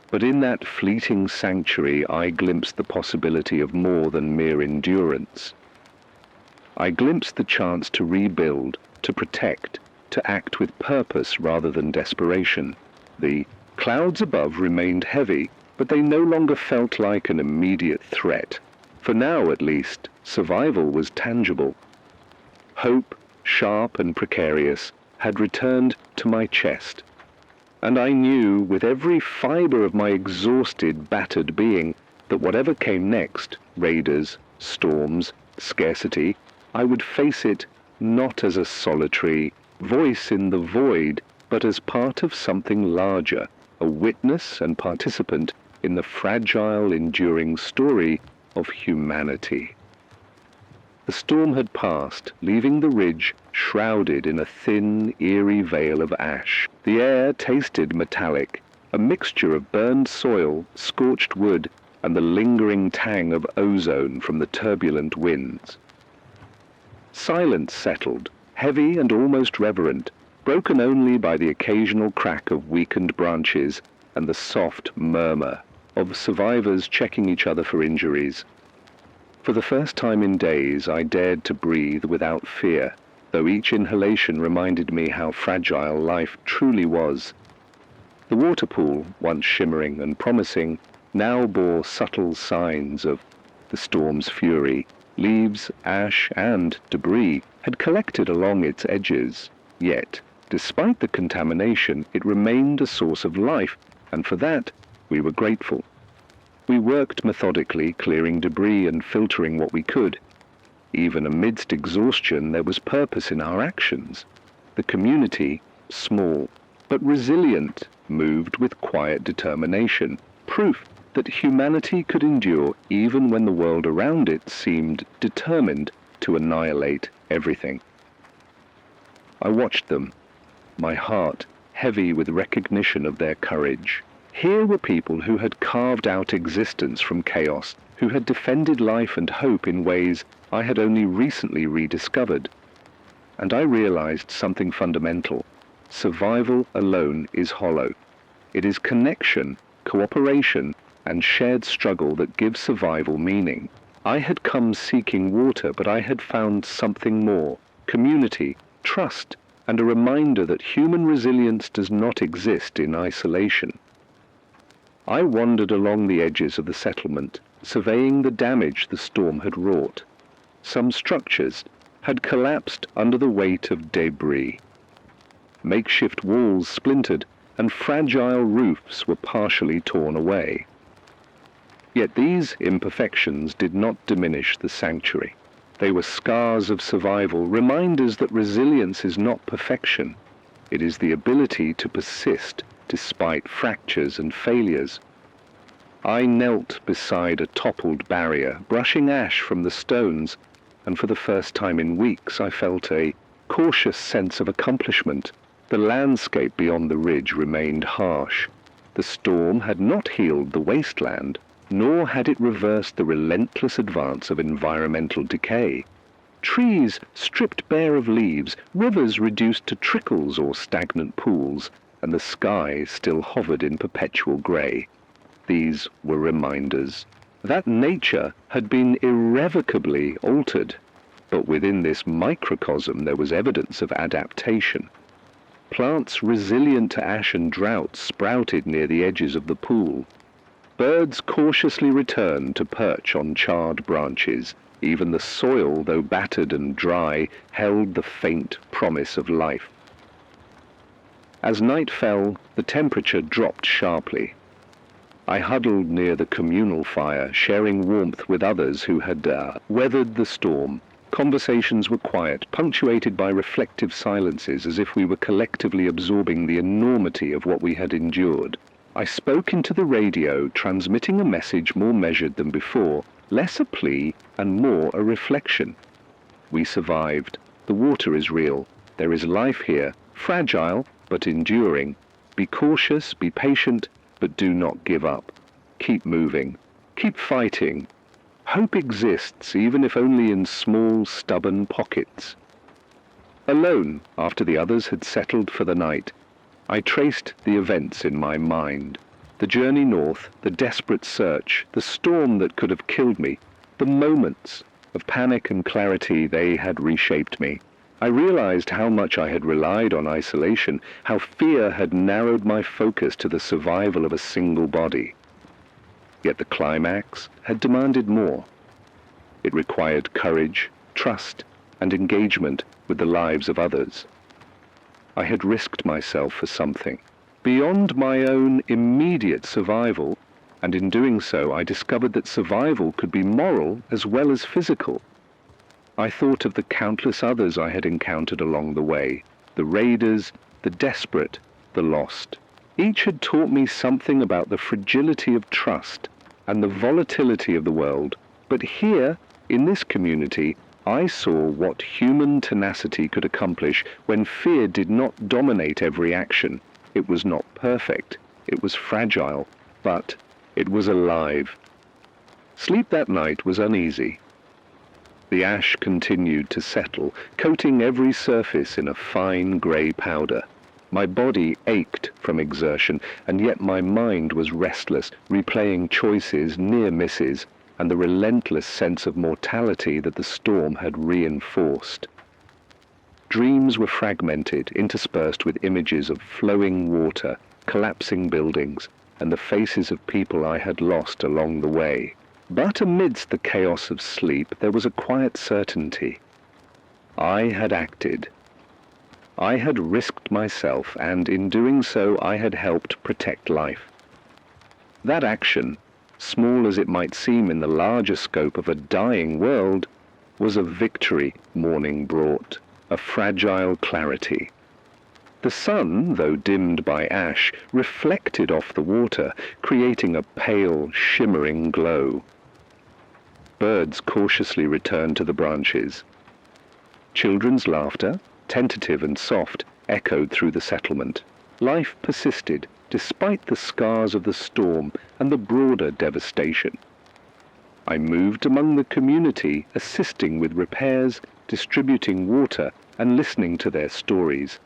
But in that fleeting sanctuary, I glimpsed the possibility of more than mere endurance. I glimpsed the chance to rebuild, to protect, to act with purpose rather than desperation. The clouds above remained heavy, but they no longer felt like an immediate threat. For now, at least, survival was tangible. Hope, sharp and precarious, had returned to my chest. And I knew, with every fiber of my exhausted, battered being, that whatever came next, raiders, storms, scarcity, I would face it not as a solitary voice in the void, but as part of something larger, a witness and participant in the fragile, enduring story of humanity. The storm had passed, leaving the ridge shrouded in a thin, eerie veil of ash. The air tasted metallic, a mixture of burned soil, scorched wood, and the lingering tang of ozone from the turbulent winds. Silence settled, heavy and almost reverent, broken only by the occasional crack of weakened branches and the soft murmur of survivors checking each other for injuries. For the first time in days, I dared to breathe without fear, though each inhalation reminded me how fragile life truly was. The water pool, once shimmering and promising, now bore subtle signs of the storm's fury. Leaves, ash, and debris had collected along its edges, yet, despite the contamination, it remained a source of life, and for that we were grateful. We worked methodically, clearing debris and filtering what we could. Even amidst exhaustion, there was purpose in our actions. The community, small but resilient, moved with quiet determination, proof that humanity could endure even when the world around it seemed determined to annihilate everything. I watched them, my heart heavy with recognition of their courage. Here were people who had carved out existence from chaos, who had defended life and hope in ways I had only recently rediscovered. And I realized something fundamental. survival alone is hollow. It is connection, cooperation, and shared struggle that gives survival meaning. I had come seeking water, but I had found something more: community, trust, and a reminder that human resilience does not exist in isolation. I wandered along the edges of the settlement, surveying the damage the storm had wrought. Some structures had collapsed under the weight of debris. Makeshift walls splintered, and fragile roofs were partially torn away. Yet these imperfections did not diminish the sanctuary. They were scars of survival, reminders that resilience is not perfection. It is the ability to persist despite fractures and failures. I knelt beside a toppled barrier, brushing ash from the stones, and for the first time in weeks I felt a cautious sense of accomplishment. The landscape beyond the ridge remained harsh. The storm had not healed the wasteland, nor had it reversed the relentless advance of environmental decay. Trees stripped bare of leaves, rivers reduced to trickles or stagnant pools, and the sky still hovered in perpetual grey. These were reminders that nature had been irrevocably altered, but within this microcosm there was evidence of adaptation. Plants resilient to ash and drought sprouted near the edges of the pool. Birds cautiously returned to perch on charred branches. Even the soil, though battered and dry, held the faint promise of life. As night fell, the temperature dropped sharply. I huddled near the communal fire, sharing warmth with others who had weathered the storm. Conversations were quiet, punctuated by reflective silences, as if we were collectively absorbing the enormity of what we had endured. I spoke into the radio, transmitting a message more measured than before, less a plea and more a reflection. We survived. The water is real. There is life here, fragile but enduring. Be cautious, be patient, but do not give up. Keep moving. Keep fighting. Hope exists, even if only in small, stubborn pockets. Alone, after the others had settled for the night, I traced the events in my mind. The journey north, the desperate search, the storm that could have killed me, the moments of panic and clarity. They had reshaped me. I realized how much I had relied on isolation, how fear had narrowed my focus to the survival of a single body. Yet the climax had demanded more. It required courage, trust, and engagement with the lives of others. I had risked myself for something beyond my own immediate survival, and in doing so I discovered that survival could be moral as well as physical. I thought of the countless others I had encountered along the way, the raiders, the desperate, the lost. Each had taught me something about the fragility of trust and the volatility of the world, but here, in this community, I saw what human tenacity could accomplish when fear did not dominate every action. It was not perfect, it was fragile, but it was alive. Sleep that night was uneasy. The ash continued to settle, coating every surface in a fine grey powder. My body ached from exertion, and yet my mind was restless, replaying choices, near misses, and the relentless sense of mortality that the storm had reinforced. Dreams were fragmented, interspersed with images of flowing water, collapsing buildings, and the faces of people I had lost along the way. But amidst the chaos of sleep, there was a quiet certainty. I had acted. I had risked myself, and in doing so I had helped protect life. That action, small as it might seem in the larger scope of a dying world, was a victory morning brought, a fragile clarity. The sun, though dimmed by ash, reflected off the water, creating a pale, shimmering glow. Birds cautiously returned to the branches. Children's laughter, tentative and soft, echoed through the settlement. Life persisted, despite the scars of the storm and the broader devastation. I moved among the community, assisting with repairs, distributing water, and listening to their stories.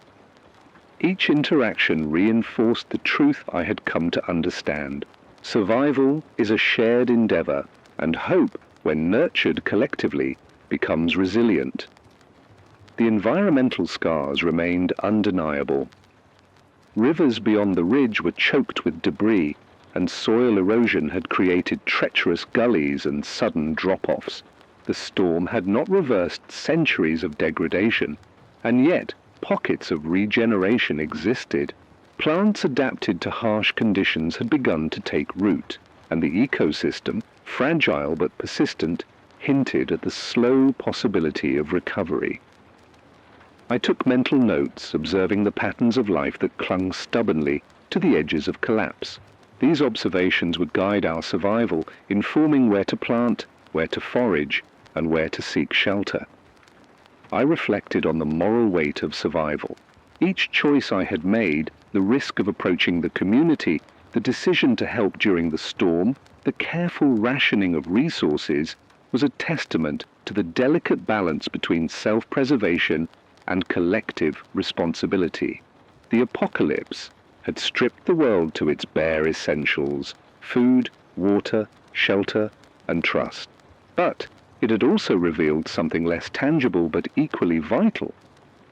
Each interaction reinforced the truth I had come to understand. Survival is a shared endeavor, and hope, when nurtured collectively, becomes resilient. The environmental scars remained undeniable. Rivers beyond the ridge were choked with debris, and soil erosion had created treacherous gullies and sudden drop-offs. The storm had not reversed centuries of degradation, and yet pockets of regeneration existed. Plants adapted to harsh conditions had begun to take root, and the ecosystem, fragile but persistent, hinted at the slow possibility of recovery. I took mental notes, observing the patterns of life that clung stubbornly to the edges of collapse. These observations would guide our survival, informing where to plant, where to forage, and where to seek shelter. I reflected on the moral weight of survival. Each choice I had made, the risk of approaching the community, the decision to help during the storm, the careful rationing of resources, was a testament to the delicate balance between self-preservation and collective responsibility. The apocalypse had stripped the world to its bare essentials: food, water, shelter, and trust. But it had also revealed something less tangible but equally vital: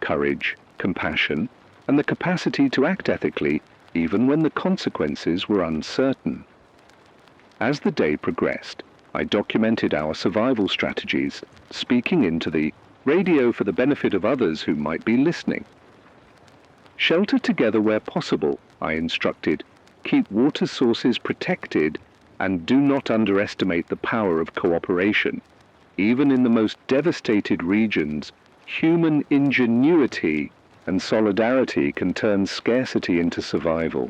courage, compassion, and the capacity to act ethically even when the consequences were uncertain. As the day progressed, I documented our survival strategies, speaking into the radio for the benefit of others who might be listening. Shelter together where possible, I instructed. Keep water sources protected, and do not underestimate the power of cooperation. Even in the most devastated regions, human ingenuity and solidarity can turn scarcity into survival.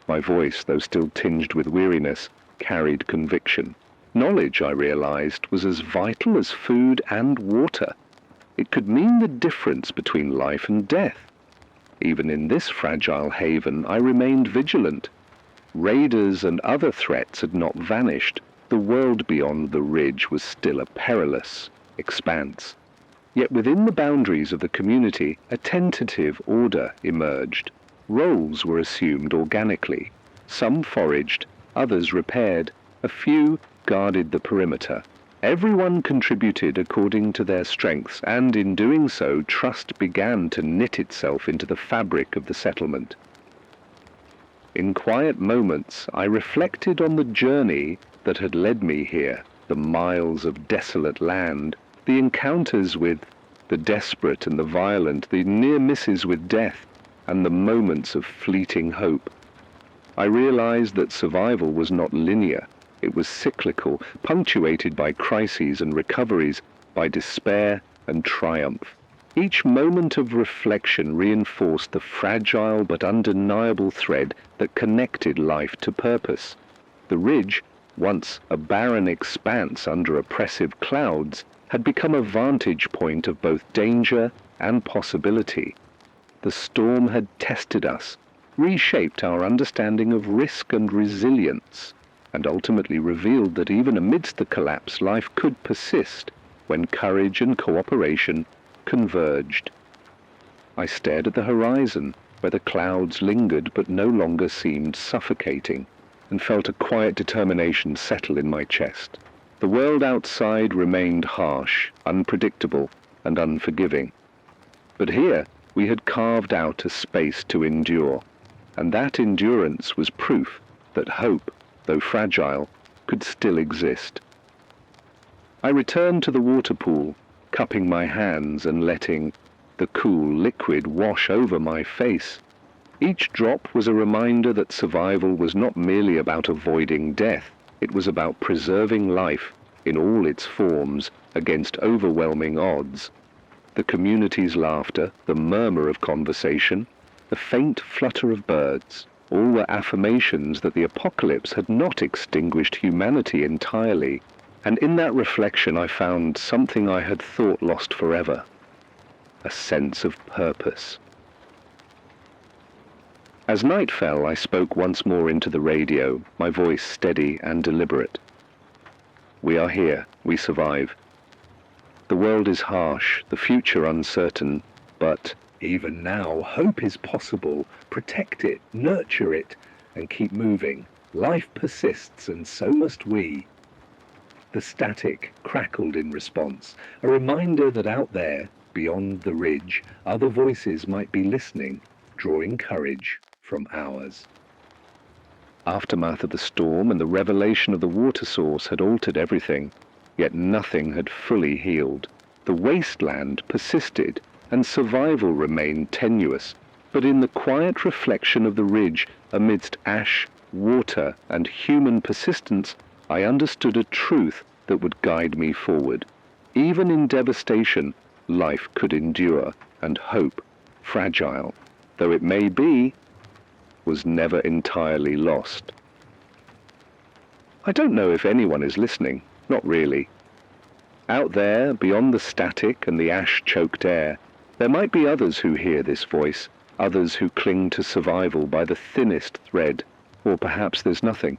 My voice, though still tinged with weariness, carried conviction. Knowledge, I realized, was as vital as food and water. It could mean the difference between life and death. Even in this fragile haven, I remained vigilant. Raiders and other threats had not vanished. The world beyond the ridge was still a perilous expanse. Yet within the boundaries of the community, a tentative order emerged. Roles were assumed organically. Some foraged, others repaired, a few guarded the perimeter. Everyone contributed according to their strengths, and in doing so, trust began to knit itself into the fabric of the settlement. In quiet moments, I reflected on the journey that had led me here, the miles of desolate land, the encounters with the desperate and the violent, the near misses with death, and the moments of fleeting hope. I realized that survival was not linear. It was cyclical, punctuated by crises and recoveries, by despair and triumph. Each moment of reflection reinforced the fragile but undeniable thread that connected life to purpose. The ridge, once a barren expanse under oppressive clouds, had become a vantage point of both danger and possibility. The storm had tested us, reshaped our understanding of risk and resilience, and ultimately revealed that even amidst the collapse, life could persist when courage and cooperation converged. I stared at the horizon, where the clouds lingered but no longer seemed suffocating, and felt a quiet determination settle in my chest. The world outside remained harsh, unpredictable, and unforgiving. But here we had carved out a space to endure, and that endurance was proof that hope, though fragile, could still exist. I returned to the water pool, cupping my hands and letting the cool liquid wash over my face. Each drop was a reminder that survival was not merely about avoiding death. It was about preserving life in all its forms against overwhelming odds. The community's laughter, the murmur of conversation, the faint flutter of birds, all were affirmations that the apocalypse had not extinguished humanity entirely, and in that reflection I found something I had thought lost forever: a sense of purpose. As night fell, I spoke once more into the radio, my voice steady and deliberate. We are here, we survive. The world is harsh, the future uncertain, but Even now, hope is possible. Protect it, nurture it, and keep moving. Life persists, and so must we. The static crackled in response, a reminder that out there, beyond the ridge, other voices might be listening, drawing courage from ours. Aftermath of the storm and the revelation of the water source had altered everything, yet nothing had fully healed. The wasteland persisted, and survival remained tenuous, but in the quiet reflection of the ridge, amidst ash, water, and human persistence, I understood a truth that would guide me forward. Even in devastation, life could endure, and hope, fragile though it may be, was never entirely lost. I don't know if anyone is listening, not really. Out there, beyond the static and the ash-choked air, there might be others who hear this voice, others who cling to survival by the thinnest thread, or perhaps there's nothing,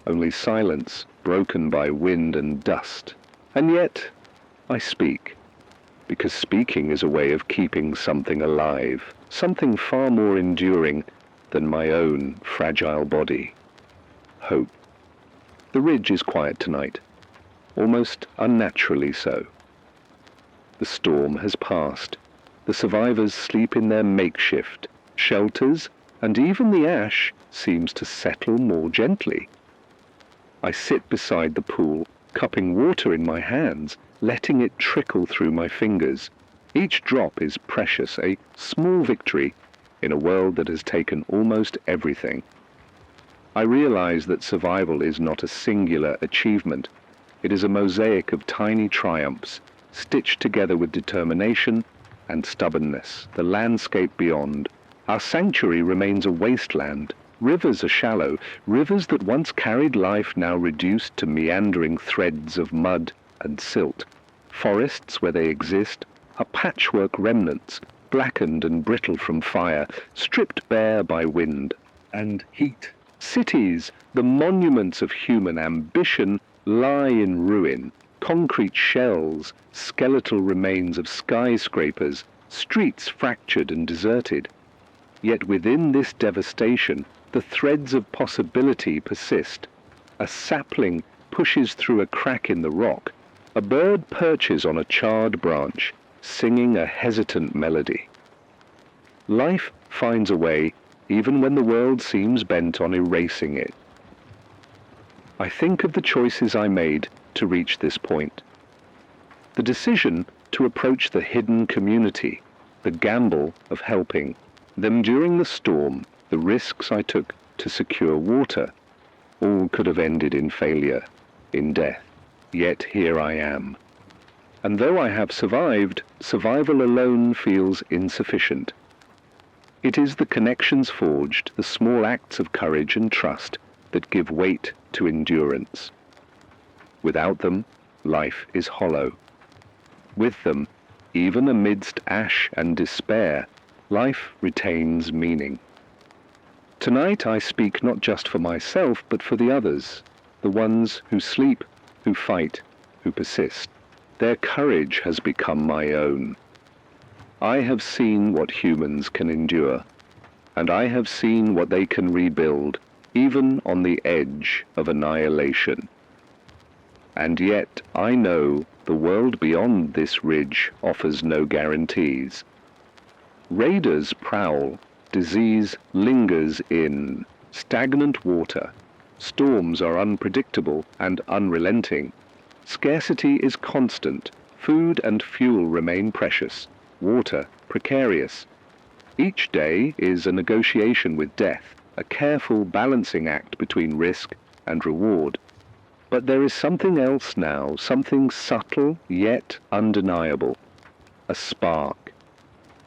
only silence broken by wind and dust. And yet, I speak, because speaking is a way of keeping something alive, something far more enduring than my own fragile body. Hope. The ridge is quiet tonight, almost unnaturally so. The storm has passed. The survivors sleep in their makeshift shelters, and even the ash seems to settle more gently. I sit beside the pool, cupping water in my hands, letting it trickle through my fingers. Each drop is precious, a small victory in a world that has taken almost everything. I realize that survival is not a singular achievement. It is a mosaic of tiny triumphs, stitched together with determination and stubbornness. The landscape beyond. Our sanctuary remains a wasteland. Rivers are shallow, rivers that once carried life now reduced to meandering threads of mud and silt. Forests, where they exist, are patchwork remnants, blackened and brittle from fire, stripped bare by wind and heat. Cities, the monuments of human ambition, lie in ruin. Concrete shells, skeletal remains of skyscrapers, streets fractured and deserted. Yet within this devastation, the threads of possibility persist. A sapling pushes through a crack in the rock. A bird perches on a charred branch, singing a hesitant melody. Life finds a way, even when the world seems bent on erasing it. I think of the choices I made to reach this point. The decision to approach the hidden community, the gamble of helping them during the storm, the risks I took to secure water, all could have ended in failure, in death. Yet here I am. And though I have survived, survival alone feels insufficient. It is the connections forged, the small acts of courage and trust that give weight to endurance. Without them, life is hollow. With them, even amidst ash and despair, life retains meaning. Tonight I speak not just for myself, but for the others, the ones who sleep, who fight, who persist. Their courage has become my own. I have seen what humans can endure, and I have seen what they can rebuild, even on the edge of annihilation. And yet I know the world beyond this ridge offers no guarantees. Raiders prowl, disease lingers in stagnant water, storms are unpredictable and unrelenting, scarcity is constant, food and fuel remain precious, water precarious. Each day is a negotiation with death, a careful balancing act between risk and reward. But there is something else now, something subtle yet undeniable, a spark.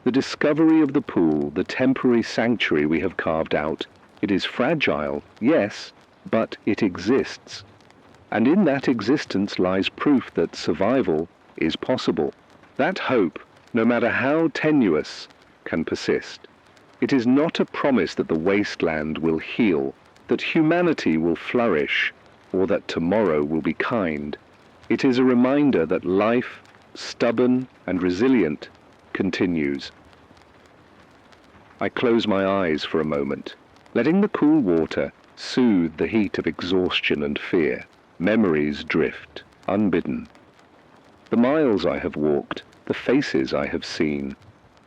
The discovery of the pool, the temporary sanctuary we have carved out. It is fragile, yes, but it exists. And in that existence lies proof that survival is possible. That hope, no matter how tenuous, can persist. It is not a promise that the wasteland will heal, that humanity will flourish, or that tomorrow will be kind. It is a reminder that life, stubborn and resilient, continues. I close my eyes for a moment, letting the cool water soothe the heat of exhaustion and fear. Memories drift, unbidden. The miles I have walked, the faces I have seen,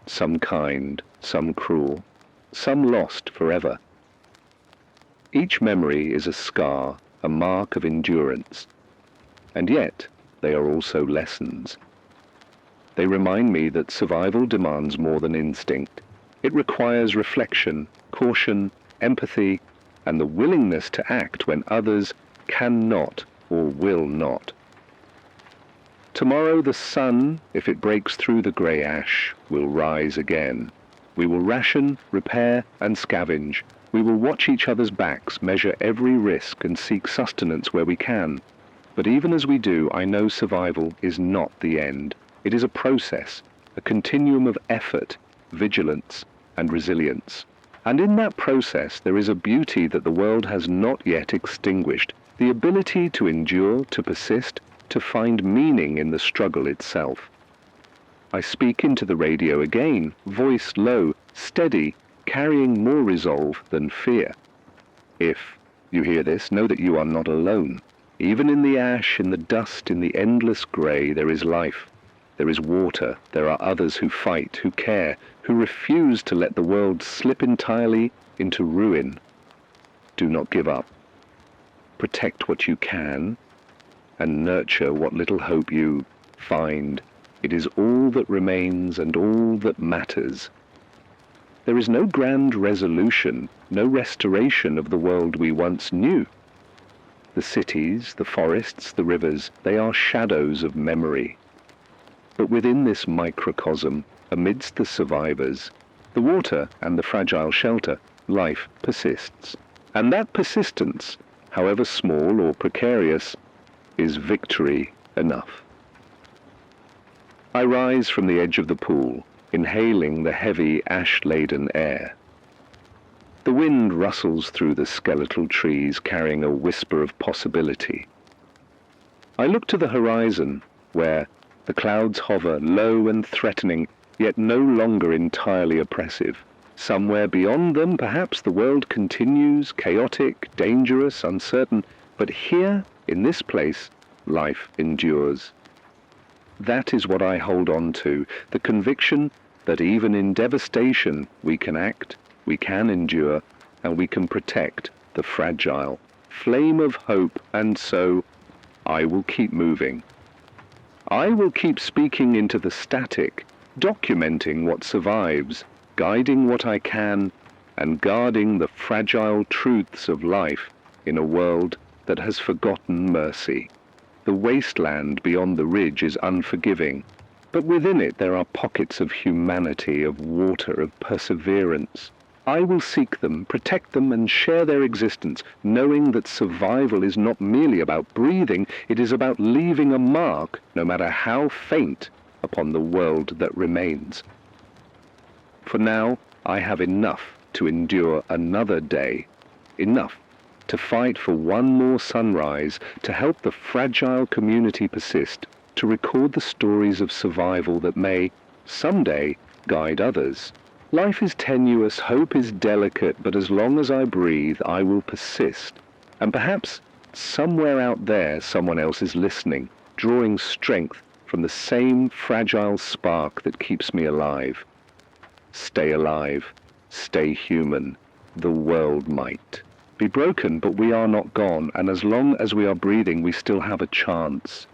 some kind, some cruel, some lost forever. Each memory is a scar, a mark of endurance, and yet they are also lessons. They remind me that survival demands more than instinct. It requires reflection, caution, empathy, and the willingness to act when others cannot or will not. Tomorrow the sun, if it breaks through the grey ash, will rise again. We will ration, repair, and scavenge. We will watch each other's backs, measure every risk, and seek sustenance where we can. But even as we do, I know survival is not the end. It is a process, a continuum of effort, vigilance, and resilience. And in that process there is a beauty that the world has not yet extinguished, the ability to endure, to persist, to find meaning in the struggle itself. I speak into the radio again, voice low, steady, carrying more resolve than fear. If you hear this, know that you are not alone. Even in the ash, in the dust, in the endless grey, there is life. There is water. There are others who fight, who care, who refuse to let the world slip entirely into ruin. Do not give up. Protect what you can, and nurture what little hope you find. It is all that remains and all that matters. There is no grand resolution, no restoration of the world we once knew. The cities, the forests, the rivers, they are shadows of memory. But within this microcosm, amidst the survivors, the water and the fragile shelter, life persists. And that persistence, however small or precarious, is victory enough. I rise from the edge of the pool, inhaling the heavy ash-laden air. The wind rustles through the skeletal trees, carrying a whisper of possibility. I look to the horizon, where the clouds hover low and threatening, yet no longer entirely oppressive. Somewhere beyond them, perhaps the world continues, chaotic, dangerous, uncertain, but here, in this place, life endures. That is what I hold on to, the conviction that even in devastation we can act, we can endure, and we can protect the fragile. Flame of hope, and so I will keep moving. I will keep speaking into the static, documenting what survives, guiding what I can, and guarding the fragile truths of life in a world that has forgotten mercy. The wasteland beyond the ridge is unforgiving, but within it there are pockets of humanity, of water, of perseverance. I will seek them, protect them, and share their existence, knowing that survival is not merely about breathing, it is about leaving a mark, no matter how faint, upon the world that remains. For now, I have enough to endure another day, enough to fight for one more sunrise, to help the fragile community persist, to record the stories of survival that may, someday, guide others. Life is tenuous, hope is delicate, but as long as I breathe, I will persist. And perhaps somewhere out there, someone else is listening, drawing strength from the same fragile spark that keeps me alive. Stay alive, stay human. The world might be broken, but we are not gone, and as long as we are breathing, we still have a chance.